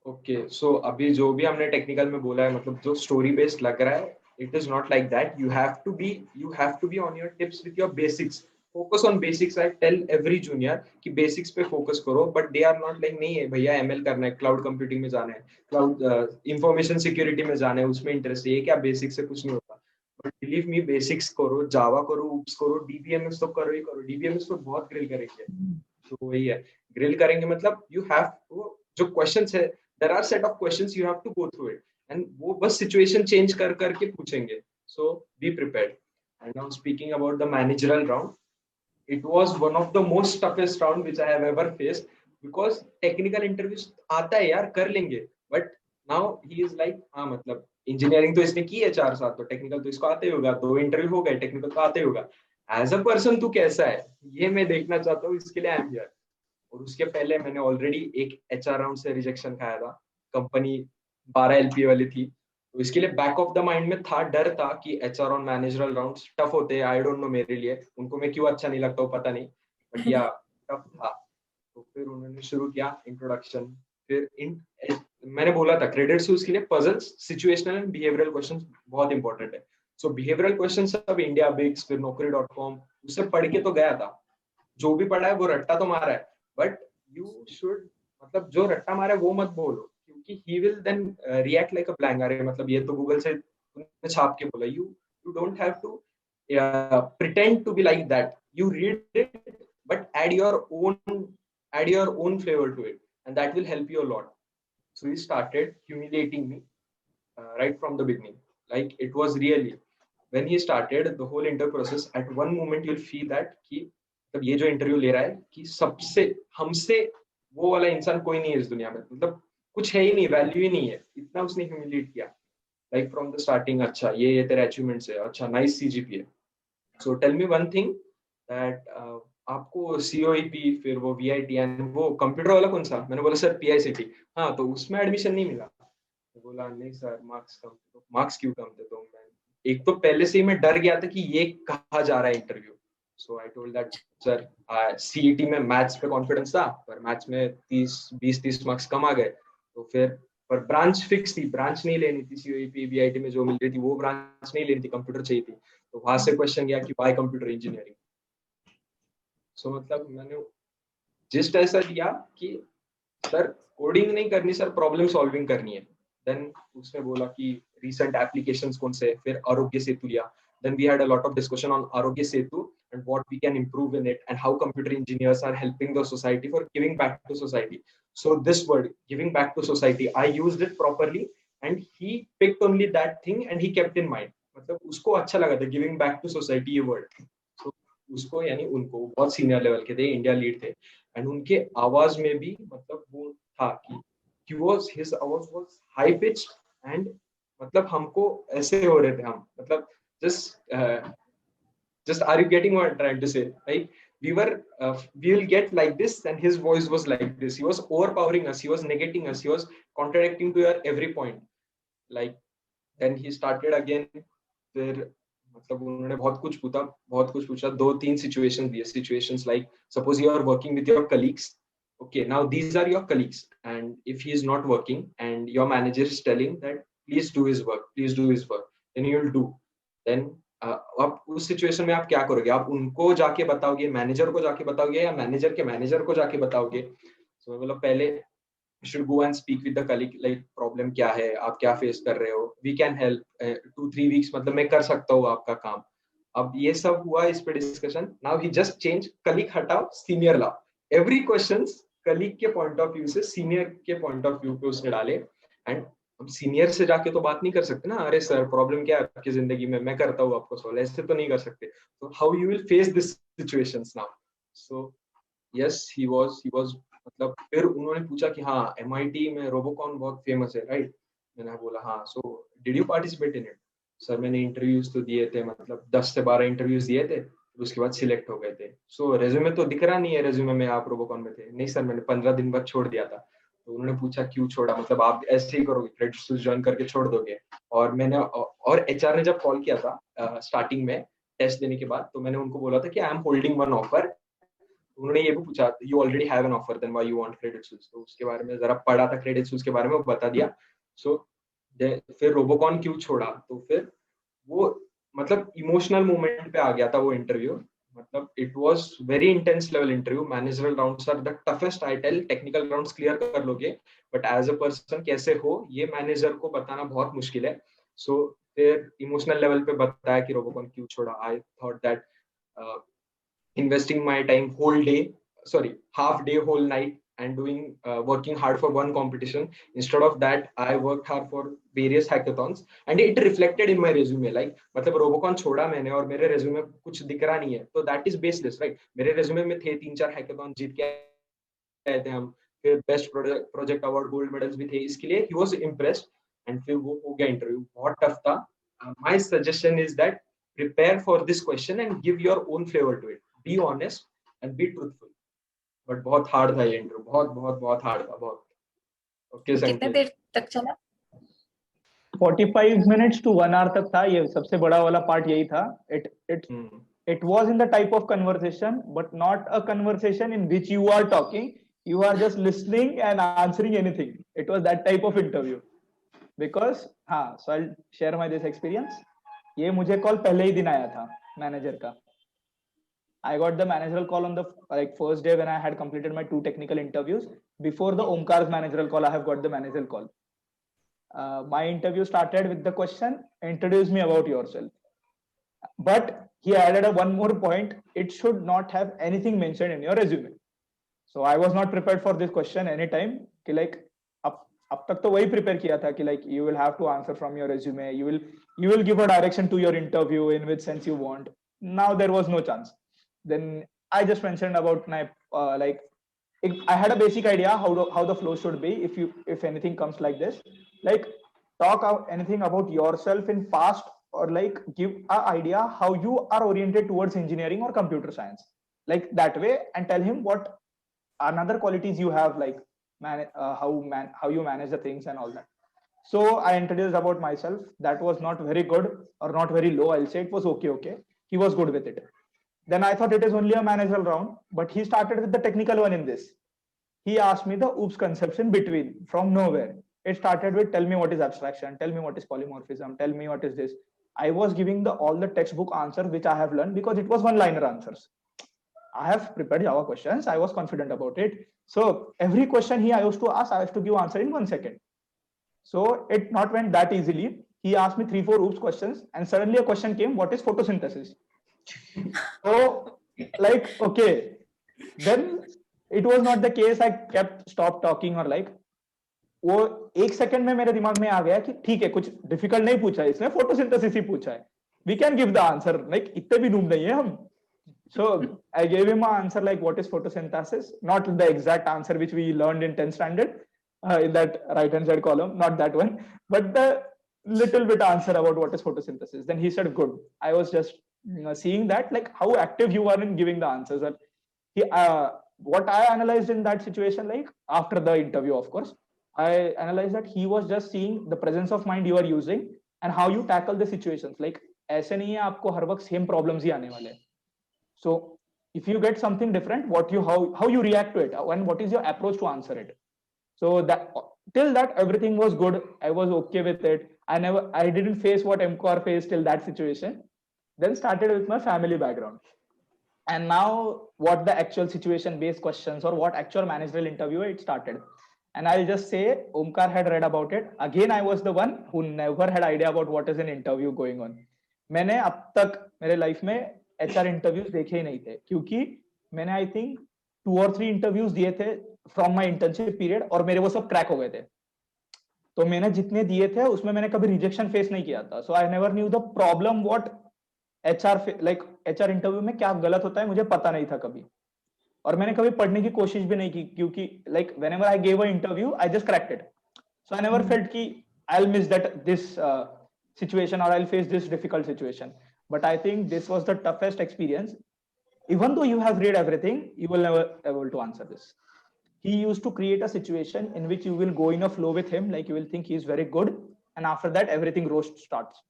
S3: Okay so अभी जो भी हमने technical में बोला है मतलब जो story based लग रहा है it is not like that you have to be on your tips with your basics focus on basics I tell every junior कि बेसिक्स पे फोकस करो but they are not like नहीं है भैया ML करना है क्लाउड कंप्यूटिंग में जाना है क्लाउड इंफॉर्मेशन सिक्योरिटी में जाना है उसमें इंटरेस्ट है ये क्या बेसिक्स से कुछ नहीं होता बट बिलीव मी बेसिक्स करो जावा करो उप्स करो डीबीएमएस तो करो ही करो डीबीएमएस तो बहुत ग्रिल करेंगे तो वही है ग्रिल करेंगे मतलब यू हैव जो क्वेश्चंस है there are set of questions you have to go through it and वो बस situation change कर करके पूछेंगे so be prepared and now speaking about the managerial round it was one of the most toughest round which I have ever faced because technical interviews आता है यार कर लेंगे but now he is like हाँ मतलब engineering तो इसने की है 4 साल तो टेक्निकल तो इसको आते ही होगा 2 इंटरव्यू हो गए टेक्निकल तो आते ही होगा एज अ पर्सन तू कैसा है ये मैं देखना चाहता हूँ इसके लिए आई एम हियर और उसके पहले मैंने ऑलरेडी एक एचआर राउंड से रिजेक्शन खाया था कंपनी 12 एलपीए वाली थी तो इसके लिए बैक ऑफ द माइंड में था डर था कि एचआर और मैनेजरल राउंड्स टफ होते हैं आई डोंट नो मेरे लिए उनको मैं क्यों अच्छा नहीं लगता वो पता नहीं बट या टफ था तो फिर उन्होंने शुरू किया इंट्रोडक्शन फिर मैंने बोला था क्रेडिट से उसके लिए puzzles situational and behavioural questions बहुत इंपॉर्टेंट है सो बिहेवियरल क्वेश्चंस सब इंडिया बिग्स फिर naukri.com उससे पढ़ के तो गया था जो भी पढ़ा है वो रट्टा तो मारा है बट यू शुड मतलब जो रट्टा मारा है वो मत बोलो क्योंकि he will then react like a blank अरे मतलब ये तो गूगल से छाप के बोला you don't have to pretend to be like that you read it but add your own flavor to it and that will help you a lot so he started humiliating me right from the beginning like it was really when he started the whole interview process at one moment you'll feel that कि तब ये जो interview ले रहा है कि सबसे हमसे वो वाला इंसान कोई नहीं है इस दुनिया में मतलब कुछ है ही नहीं वैल्यू ही नहीं है इतना उसने ह्यूमिलिएट किया लाइक फ्रॉम द स्टार्टिंग अच्छा ये तेरे अचीवमेंट्स है अच्छा nice CGPA so tell me one thing that आपको सीओईपी फिर वो वीआईटी एंड वो कंप्यूटर वाला कौन सा मैंने बोला सर पीआईसीटी हाँ तो उसमें एडमिशन नहीं मिला तो बोला नहीं सर मार्क्स क्यों कम थे तो मैं एक तो पहले से ही मैं डर गया था कि ये कहा जा रहा है interview so I told that sir CET में मैथ्स पे कॉन्फिडेंस था पर मैथ्स में 20-30 मार्क्स कम आ गए तो फिर पर ब्रांच फिक्स थी ब्रांच नहीं लेनी थी सीओईपी बीआईटी में जो मिल रही थी वो ब्रांच नहीं लेनी थी कंप्यूटर चाहिए थी तो वहां से क्वेश्चन गया कि व्हाई कंप्यूटर इंजीनियरिंग सो मतलब मैंने जिस्ट ऐसा दिया कि सर कोडिंग नहीं करनी सर प्रॉब्लम सॉल्विंग करनी है देन उसने बोला कि रीसेंट एप्लीकेशंस कौन से फिर आरोग्य सेतु लिया then we had a lot of discussion on Arogya Setu and what we can improve in it and how computer engineers are helping the society for giving back to society. So this word, giving back to society, I used it properly and he picked only that thing and he kept in mind. मतलब उसको अच्छा लगा था giving back to society ये word. So उसको यानी उनको बहुत सीनियर लेवल के थे इंडिया लीड थे एंड उनके आवाज में भी मतलब वो था कि his आवाज was high pitched and मतलब हमको ऐसे हो रहे थे हम मतलब just are you getting what I'm trying to say like we will get like this and his voice was like this he was overpowering us he was negating us he was contradicting to your every point like then he started again फिर मतलब उन्होंने बहुत कुछ पूछा 2-3 situations दिए situations like suppose you are working with your colleagues okay, now these are your colleagues, and if he is not working and your manager is telling that please do his work, please do his work, then you will do. Then आप उस situation में आप क्या करोगे? आप उनको जाके बताओगे, मैनेजर को जाके बताओगे, या मैनेजर के मैनेजर को जाके बताओगे? So मैं बोला पहले you should go and speak with the colleague, like problem क्या है, आप क्या फेस कर रहे हो, we can help, 2-3 weeks मतलब मैं कर सकता हूँ आपका काम. अब ये सब हुआ इस पे discussion. Now he just change, colleague हटाओ, सीनियर लाओ. एवरी क्वेश्चंस कलीग के पॉइंट ऑफ व्यू से, सीनियर के पॉइंट ऑफ व्यू पे उसने डाले. एंड हम सीनियर से जाके तो बात नहीं कर सकते ना, अरे सर प्रॉब्लम क्या है आपकी जिंदगी में, मैं करता हूँ आपको सॉल्व, ऐसे तो नहीं कर सकते. तो how you will face this situations now? So yes, he was मतलब फिर उन्होंने पूछा कि हाँ MIT में रोबोकॉन बहुत फेमस है, राइट? मैंने बोला हाँ. So did you participate in it? Sir मैंने इंटरव्यूज तो दिए थे, मतलब 10 से 12 इंटरव्यूज दिए थे, उसके बाद सिलेक्ट हो गए थे. सो रेज्यूमे तो दिख रहा नहीं है, रेज्यूमे में आप रोबोकॉन में थे. नहीं सर, मैंने 15 दिन बाद छोड़ दिया था. तो उन्होंने पूछा क्यों छोड़ा, मतलब आप ऐसे ही करोगे, क्रेडिट स्विस ज्वाइन करके छोड़ दोगे? और मैंने और HR ने जब कॉल किया था स्टार्टिंग में टेस्ट देने के बाद, तो मैंने उनको बोला था कि I am holding one offer. उन्होंने ये भी पूछा you already have an offer, then why you want Credit Suisse? तो उसके बारे में जरा पढ़ा था, क्रेडिट स्विस के बारे में बता दिया. सो फिर रोबोकॉन क्यों छोड़ा, तो फिर वो मतलब इमोशनल मोमेंट पे आ गया था वो इंटरव्यू. मतलब it was very intense level interview. Managerial rounds are the toughest, I tell. Technical rounds clear कर लोगे, बट एज अ पर्सन कैसे हो ये मैनेजर को बताना बहुत मुश्किल है. सो फिर इमोशनल लेवल पे बताया कि रोबोकॉन क्यों छोड़ा. I thought that investing my time whole day, sorry, half day, whole night, and doing working hard for one competition. Instead of that, I worked hard for various hackathons, and it reflected in my resume. Like मतलब Robocon छोड़ा मैंने और मेरे resume कुछ दिख रहा नहीं है, तो दैट इज बेसलेस, राइट? मेरे रेज्यूमे में थे 3-4 हैकाथॉन जीत के आए थे हम, फिर best project award, gold medals भी थे. इसके लिए ही वाज इम्प्रेस्ड. एंड फिर वो हो गया इंटरव्यू. बहुत टफ था. My suggestion is that prepare for this question and give your own flavor to it. Be honest and be truthful. But बहुत हार्ड था ये इंटरव्यू, बहुत बहुत बहुत हार्ड था, बहुत. ओके
S1: कितने
S3: संकेत.
S1: देर तक चला?
S4: 45 minutes to 1 hour तक था. ये सबसे बड़ा वाला पार्ट यही था. It was in the type of conversation, but not a conversation in which you are talking. You are just listening and answering anything. It was that type of interview. Because so I'll share my this experience. ये मुझे call पहले ही दिन आया था manager का. I got the managerial call on the first day when I had completed my 2 technical interviews. Before the Omkar's managerial call, I have got the managerial call. My interview started with the question, introduce me about yourself. But he added one more point, it should not have anything mentioned in your resume. So I was not prepared for this question anytime. अब तक तो वही prepare किया था कि you will have to answer from your resume, you will give a direction to your interview in which sense you want. Now there was no chance. Then I just mentioned about my I had a basic idea how the flow should be if anything comes like this. Talk out anything about yourself in past, or give an idea how you are oriented towards engineering or computer science, that way, and tell him what another qualities you have, how you manage the things and all that. So I introduced about myself. That was not very good or not very low, I'll say. It was okay. He was good with it. Then I thought it is only a managerial round, but he started with the technical one in this. He asked me the OOPS concepts in between from nowhere. It started with tell me what is abstraction, tell me what is polymorphism, tell me what is this. I was giving all the textbook answers which I have learned, because it was one-liner answers. I have prepared Java questions. I was confident about it. So every question I used to ask, I used to give answer in 1 second. So it not went that easily. He asked me 3-4 OOPS questions, and suddenly a question came, what is photosynthesis? So okay. Then it was not the case I stopped talking, or वो 1 second में मेरे दिमाग में आ गया कि ठीक है, कुछ डिफिकल्ट नहीं पूछा है इसने, फोटोसिंथेसिस ही पूछा है. We can give the answer. इतने भी नूब नहीं है हम. So I gave him an answer what is photosynthesis, not the exact answer which we learned in 10th standard in that right hand side column, not that one, but the little bit answer about what is photosynthesis. Then he said good. I was just seeing that how active you are in giving the answers. What I analyzed in that situation, after the interview, of course, I analyzed that he was just seeing the presence of mind you are using and how you tackle the situations. ऐसे नहीं है आपको हर वक्त same problems ही आने वाले हैं. So if you get something different, how you react to it, and what is your approach to answer it. So that till that everything was good. I was okay with it. I didn't face what MCOR faced till that situation. Then started with my family background. And now what the actual situation based questions or what actual managerial interview it started. And I'll just say Omkar had read about it. Again, I was the one who never had idea about what is an interview going on. मैंने अब तक मेरे life में HR interviews देखे ही नहीं थे, क्योंकि मैंने आई थिंक 2 or 3 इंटरव्यूज दिए थे फ्रॉम माय इंटर्नशिप पीरियड, और मेरे वो सब क्रैक हो गए थे. तो मैंने जितने दिए थे उसमें मैंने कभी रिजेक्शन फेस नहीं किया था. So I never knew the problem what HR interview में क्या गलत होता है मुझे पता नहीं था कभी, और मैंने कभी पढ़ने की कोशिश भी नहीं की, क्योंकि like whenever I gave a interview I just cracked it. So I never felt कि I will miss that this situation or I'll face this difficult situation. But I think this was the toughest experience. Even though you have read everything, you will never able to answer this. He used to create a situation in which you will go in a flow with him, like you will think he is very good, and after that everything roast starts.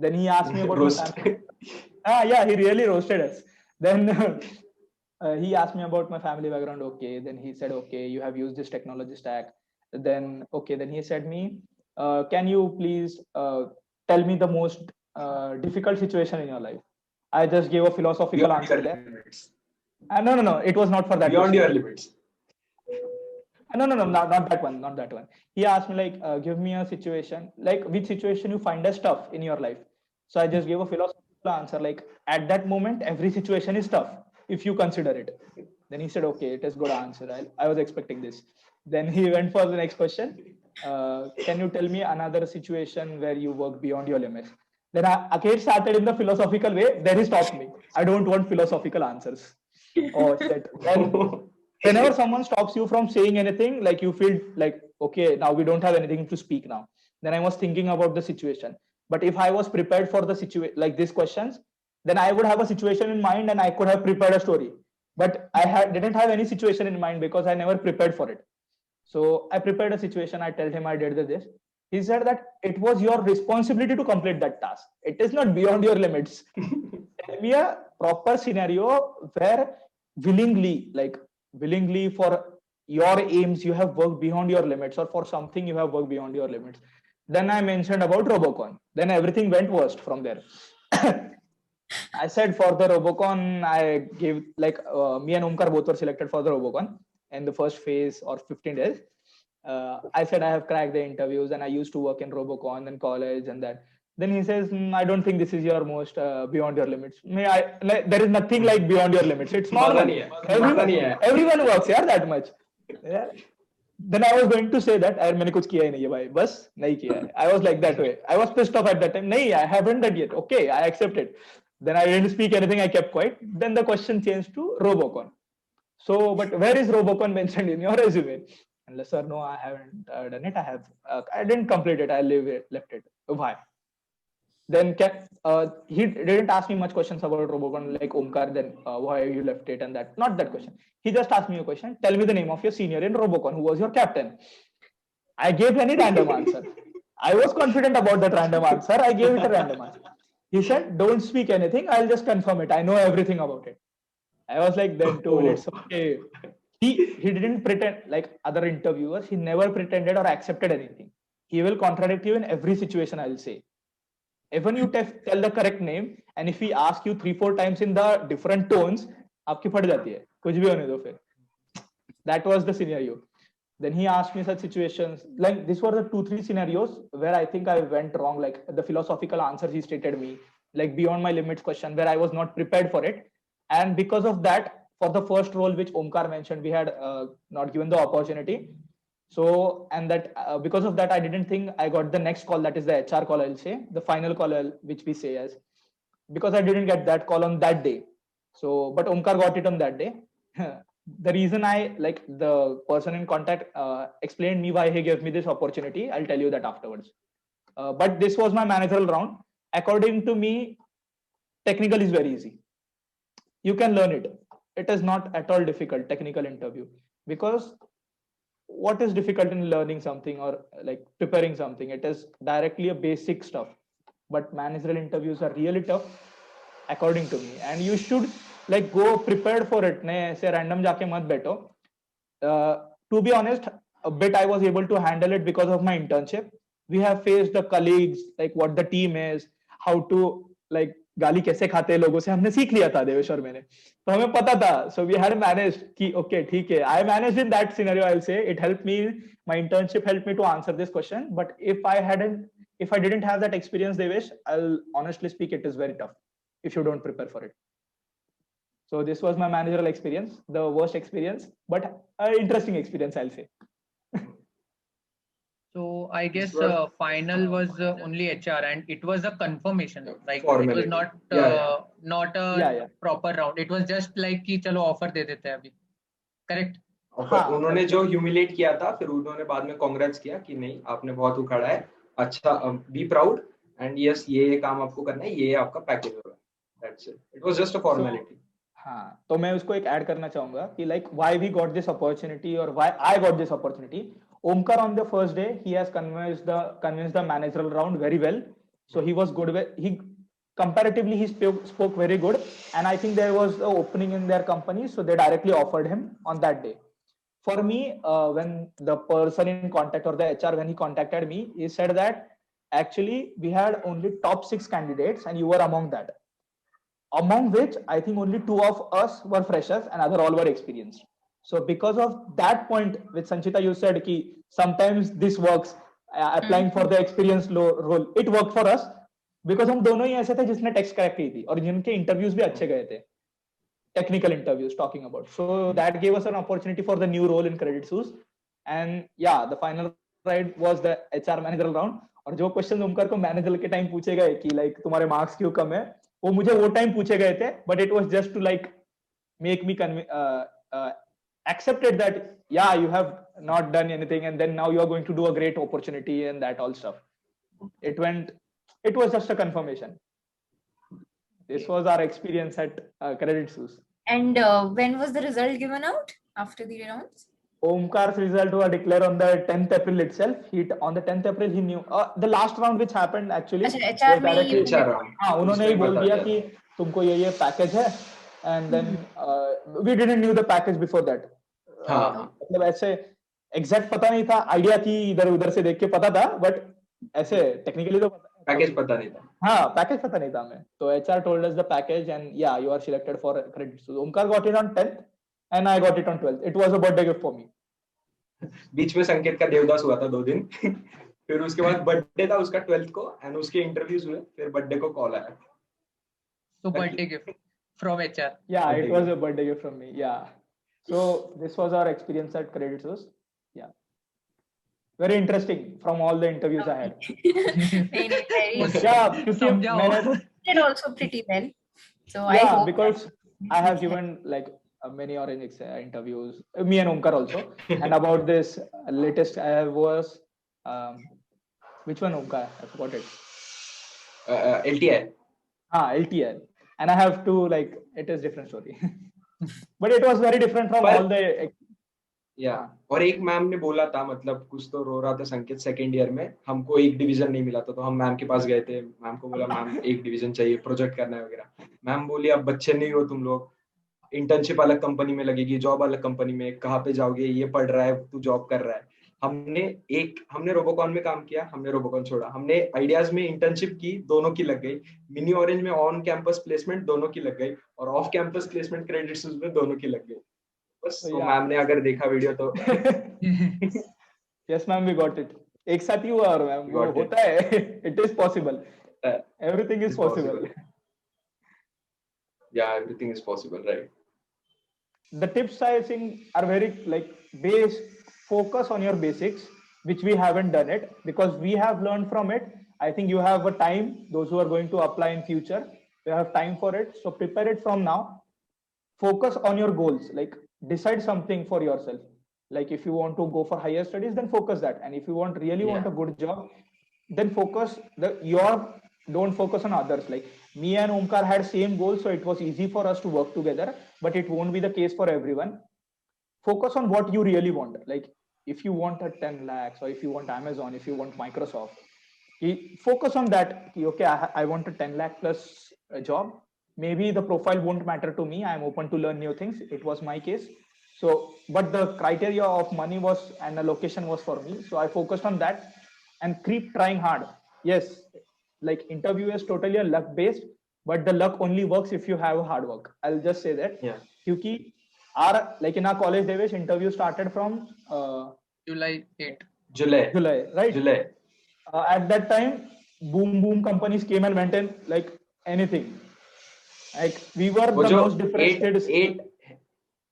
S4: Then he asked me about
S3: Roast.
S4: yeah, he really roasted us. Then he asked me about my family background. Okay, then he said, okay, you have used this technology stack. Then okay, then he said me, can you please tell me the most difficult situation in your life? I just gave a philosophical
S3: Beyond
S4: answer
S3: your
S4: there.
S3: limits.
S4: No, it was not for that.
S3: Beyond
S4: question.
S3: your limits.
S4: No, not that one, not that one. He asked me like, give me a situation, like which situation you find as tough in your life. So I just gave a philosophical answer, like at that moment, every situation is tough if you consider it. Then he said, okay, it is good answer. I was expecting this. Then he went for the next question. Can you tell me another situation where you work beyond your limits? Then I again started in the philosophical way. Then he stopped me. I don't want philosophical answers. Oh shit. Then whenever someone stops you from saying anything, like you feel like, okay, now we don't have anything to speak now. Then I was thinking about the situation. But if I was prepared for the situation, like these questions, then I would have a situation in mind and I could have prepared a story. But didn't have any situation in mind because I never prepared for it. So I prepared a situation. I told him I did this. He said that it was your responsibility to complete that task. It is not beyond your limits. Tell me a proper scenario where willingly for your aims you have worked beyond your limits, or for something you have worked beyond your limits. Then I mentioned about Robocon. Then everything went worst from there. I said for the Robocon, I gave like me and Omkar both were selected for the Robocon in the first phase or 15 days. I said I have cracked the interviews and I used to work in Robocon in college and that. Then he says, I don't think this is your most beyond your limits. There is nothing like beyond your limits. It's normal. Everyone works, yeah, that much. Yeah. Then I was going to say that मैंने कुछ किया ही नहीं है भाई, बस नहीं किया है. I was like that way. I was pissed off at that time. नहीं, I haven't done yet. Okay, I accept it. Then I didn't speak anything. I kept quiet. Then the question changed to Robocon. So, but where is Robocon mentioned in your resume? And sir, no, I haven't done it. I didn't complete it. Left it. Why? Then he didn't ask me much questions about Robocon like Omkar. Then why you left it and that. Not that question. He just asked me a question. Tell me the name of your senior in Robocon. Who was your captain? I gave any random answer. I was confident about that random answer. I gave it a random answer. He said, don't speak anything. I'll just confirm it. I know everything about it. I was like, then too, it's okay. He didn't pretend like other interviewers. He never pretended or accepted anything. He will contradict you in every situation, I'll say. Even you tell the correct name, and if he asks you 3-4 times in the different tones, आपकी फट जाती है. कुछ भी होने दो फिर. That was the scenario. Then he asked me such situations. Like these were the 2-3 scenarios where I think I went wrong. Like the philosophical answers he stated me, like beyond my limits question where I was not prepared for it. And because of that, for the first role which Omkar mentioned, we had not given the opportunity. So, and that because of that, I didn't think I got the next call. That is the HR call, I'll say, the final call, which we say as, because I didn't get that call on that day. So, but Omkar got it on that day. The reason the person in contact explained me why he gave me this opportunity. I'll tell you that afterwards. But this was my managerial round. According to me, technical is very easy. You can learn it. It is not at all difficult, technical interview, because what is difficult in learning something or like preparing something? It is directly a basic stuff. But managerial interviews are really tough, according to me. And you should like go prepared for it, ne ऐसे random जाके मत बैठो. To be honest, a bit I was able to handle it because of my internship. We have faced the colleagues, like what the team is, how to like गाली कैसे खाते हैं लोगों से, हमने सीख लिया था देवेश और मैंने, तो हमें पता था. So we had managed कि okay ठीक है, I managed in that scenario. I'll say it helped me. My internship helped me to answer this question. But if I didn't have that experience, Devesh, I'll honestly speak, it is very tough if you don't prepare for it. So this was my managerial experience, the worst experience, but interesting experience, I'll say.
S2: So I guess
S3: was-
S2: final was only HR, and it was a confirmation. Like it was
S3: Formality.
S2: not
S3: Yeah.
S2: not a
S4: Yeah.
S2: proper round. It was just like कि चलो offer दे देते हैं अभी. Correct.
S3: Offer,
S4: हाँ,
S3: उन्होंने
S4: correct.
S3: जो humiliate किया था, फिर उन्होंने बाद में कांग्रेट्स किया कि नहीं आपने बहुत उखाड़ा है, अच्छा, बी प्राउड एंड यस ये काम आपको करना है, ये आपका पैकेज होगा. That's it. It was just a formality.
S4: हाँ, तो मैं उसको एक ऐड करना चाहूंगा कि like why we got this opportunity or why I got this opportunity. Omkar on the first day he has convinced the managerial round very well. So he was good. He comparatively he spoke very good, and I think there was an opening in their company, so they directly offered him on that day. For me, when the person in contact or the HR when he contacted me, he said that actually we had only top 6 candidates and you were among that. Among which I think only 2 of us were freshers and other all were experienced. So because of that point, which Sanchita you said ki sometimes this works, applying for the experience role, it worked for us because हम दोनों ही ऐसे थे जिसने text crack की थी और जिनके interviews भी अच्छे गए थे, technical interviews talking about. So that gave us an opportunity for the new role in Credit Suisse. And yeah, the final ride was the HR manager round. और जो क्वेश्चन ओमकार को मैनेजर के टाइम पूछे गए कि लाइक तुम्हारे marks क्यों कम है, वो मुझे वो टाइम पूछे गए थे, but it was just to like make me accepted that yeah you have not done anything and then now you are going to do a great opportunity and that all stuff. It was just a confirmation. This was our experience at Credit Suisse.
S1: And when was the result given out after the rounds?
S4: Omkar's result was declared on the 10th April itself. On the 10th April he knew the last round which happened actually.
S1: अच्छा, HR में ही
S3: HR round.
S4: हाँ, उन्होंने ही बोल दिया कि तुमको ये package है, and then we didn't knew the package before that. मतलब ऐसे एग्जैक्ट पता नहीं था, आइडिया थी इधर उधर से देख के पता था, बट ऐसे टेक्निकली तो
S3: पैकेज पता नहीं था.
S4: हाँ, पैकेज पता नहीं था हमें. तो HR told us the package and yeah you are selected for credit. So Omkar got it on 10th and I got it on 12th. It was a birthday gift for me.
S3: बीच में संकेत का देवदास हुआ था 2 दिन. फिर उसके बाद birthday था उसका 12th को एंड उसके इंटरव्यूज हुए, फिर बर्थडे को कॉल आया.
S2: So birthday gift from HR.
S4: Yeah,
S3: Birthday
S4: it was a birthday gift from me. Yeah. So this was our experience at Credit Suisse. Yeah. Very interesting from all the interviews I had.
S1: Very, very.
S4: Yeah, क्योंकि
S2: समझाओ.
S4: मैंने
S1: Did also pretty well. So I
S4: yeah
S1: hope
S4: because I have given like many orange interviews, me and Omkar also, and about this latest I was which one Omkar? I forgot it.
S3: LTI.
S4: LTI, and I have to like it is different story, but it was very different from all the.
S3: और एक ma'am ने बोला था, मतलब कुछ तो रो रहा था संकेत सेकेंड ईयर में, हमको एक डिवीजन नहीं मिला था, तो हम मैम के पास गए थे, मैम को बोला मैम एक डिवीजन चाहिए, प्रोजेक्ट करना है वगैरह. मैम बोली अब बच्चे नहीं हो तुम लोग, इंटर्नशिप अलग कंपनी में लगेगी, जॉब अलग कंपनी में, कहाँ पे जाओगे, ये पढ़ रहा है तू जॉब कर रहा है. हमने रोबोकॉन में काम किया, हमने रोबोकॉन छोड़ा, हमने आइडियाज में इंटर्नशिप की, दोनों की लग गई, मिनी ऑरेंज में ऑन कैंपस प्लेसमेंट दोनों की लग गई, और off campus placement Credit Suisse में दोनों की लग गई. बस तो मैम ने अगर देखा वीडियो तो
S4: yes ma'am we got it. एक साथ ही हुआ और मैम वो होता है. It is possible, everything is possible.
S3: Yeah, everything is possible, right?
S4: The tips I think are very like focus on your basics, which we haven't done it because we have learned from it. I think you have a time, those who are going to apply in future, you have time for it, so prepare it from now. Focus on your goals, like decide something for yourself, like if you want to go for higher studies then focus that, and if you want a good job then focus don't focus on others. Like me and Omkar had same goals, so it was easy for us to work together, but it won't be the case for everyone. Focus on what you really want. Like if you want a 10 lakhs or if you want Amazon, if you want Microsoft, focus on that. Okay, I want a 10 lakh plus job. maybe the profile won't matter to me. I'm open to learn new things. It was my case. So, but the criteria of money was and the location was for me. So I focused on that and keep trying hard. Yes, like interview is totally a luck based, but the luck only works if you have hard work. I'll just say that.
S3: Yeah.
S4: Kyuki our like in our college Devesh, interview started from
S2: July 8.
S4: July, right?
S3: July.
S4: At that time, boom companies came and went in like anything. Like we were
S3: वो
S4: the
S3: जो
S4: most differentiated.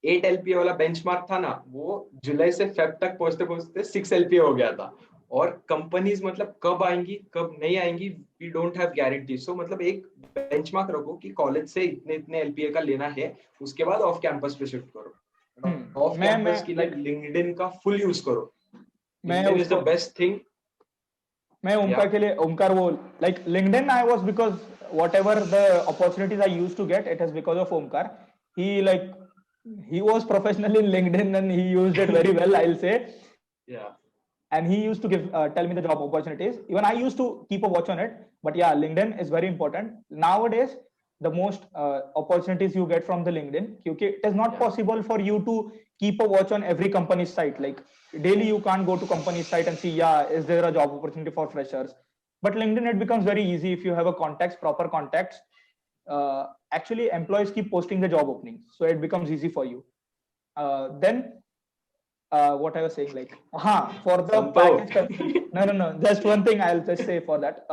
S3: 8 LPA वाला benchmark था ना, वो जुलाई से Feb तक पहुंचते पहुंचते 6 LPA हो गया था. और कंपनीज मतलब कब आएंगी कब नहीं आएंगी, वी डोंट हैव गारंटी. सो मतलब एक बेंचमार्क रखो कि कॉलेज से इतने इतने LPA का लेना है, उसके बाद ऑफ कैंपस पे शिफ्ट करो. ऑफ कैंपस के लिए लिंक्डइन का फुल यूज करो. LinkedIn is the best thing.
S4: मैं ओमकार के लिए ओमकार वो like LinkedIn I was because whatever the opportunities I used to get, it is because of Omkar. He was professional in LinkedIn and he used it very well, I'll say.
S3: Yeah.
S4: And he used to tell me the job opportunities. Even I used to keep a watch on it. But yeah, LinkedIn is very important nowadays. The most opportunities you get from the LinkedIn, because it is not possible for you to keep a watch on every company's site. Like daily you can't go to company's site and see, is there a job opportunity for freshers? But LinkedIn, it becomes very easy if you have a proper contacts. Actually, employees keep posting the job openings, so it becomes easy for you. Then what I was saying, like, for the package, no, just one thing I'll just say for that.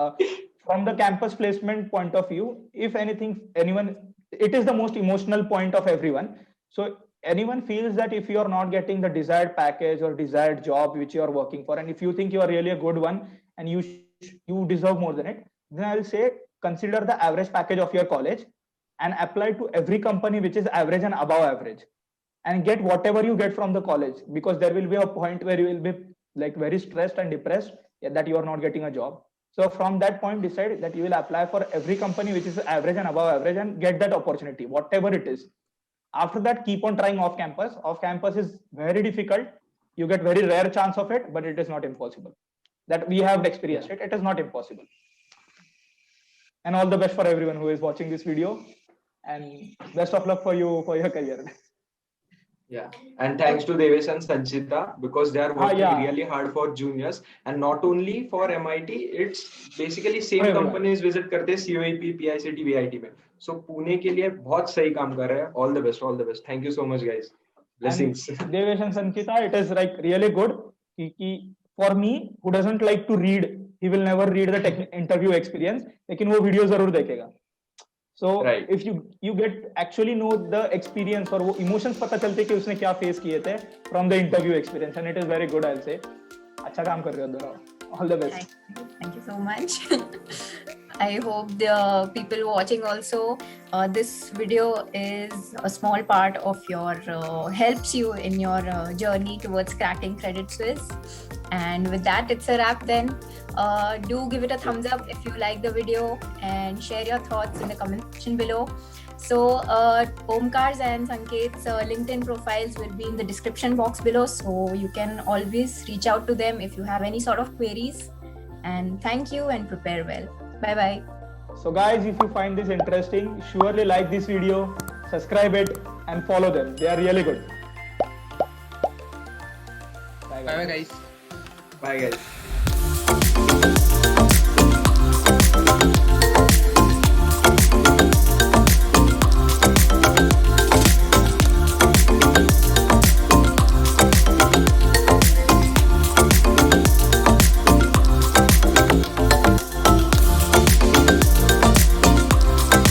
S4: From the campus placement point of view, if anyone, it is the most emotional point of everyone. So anyone feels that if you are not getting the desired package or desired job which you are working for, and if you think you are really a good one and you deserve more than it, then I'll say consider the average package of your college and apply to every company which is average and above average, and get whatever you get from the college, because there will be a point where you will be like very stressed and depressed that you are not getting a job. So from that point, decide that you will apply for every company which is average and above average and get that opportunity, whatever it is. After that, keep on trying off campus. Off campus is very difficult. You get very rare chance of it, but it is not impossible. That we have experienced it. It is not impossible. And all the best for everyone who is watching this video, and best of luck for you for your career.
S3: Yeah, and thanks to Devesh and Sanchita, because they are working really hard for juniors, and not only for MIT, it's basically same companies visit करते हैं COEP, PICT, VIT में. So Pune के लिए बहुत सही काम कर रहे हैं. All the best, all the best. Thank you so much, guys. Blessings.
S4: And Devesh and Sanchita, it is like really good. For me, who doesn't like to read, he will never read the interview experience. लेकिन वो video जरूर देखेगा. So if you get actually know the experience और वो emotions पता चलते कि उसने क्या face किए थे from the interview experience, and it is very good, I'll say. अच्छा काम कर रहे हो दोनों. All the best.
S1: Thank you so much. I hope the people watching also, this video is a small part of your helps you in your journey towards cracking Credit Suisse. And with that, it's a wrap then. Do give it a thumbs up if you like the video, and share your thoughts in the comment section below. So Omkar's and Sanket's LinkedIn profiles will be in the description box below, so you can always reach out to them if you have any sort of queries. And thank you, and prepare well. Bye bye.
S4: So guys, if you find this interesting, surely like this video, subscribe it, and follow them. They are really good.
S2: Bye guys.
S3: Bye guys.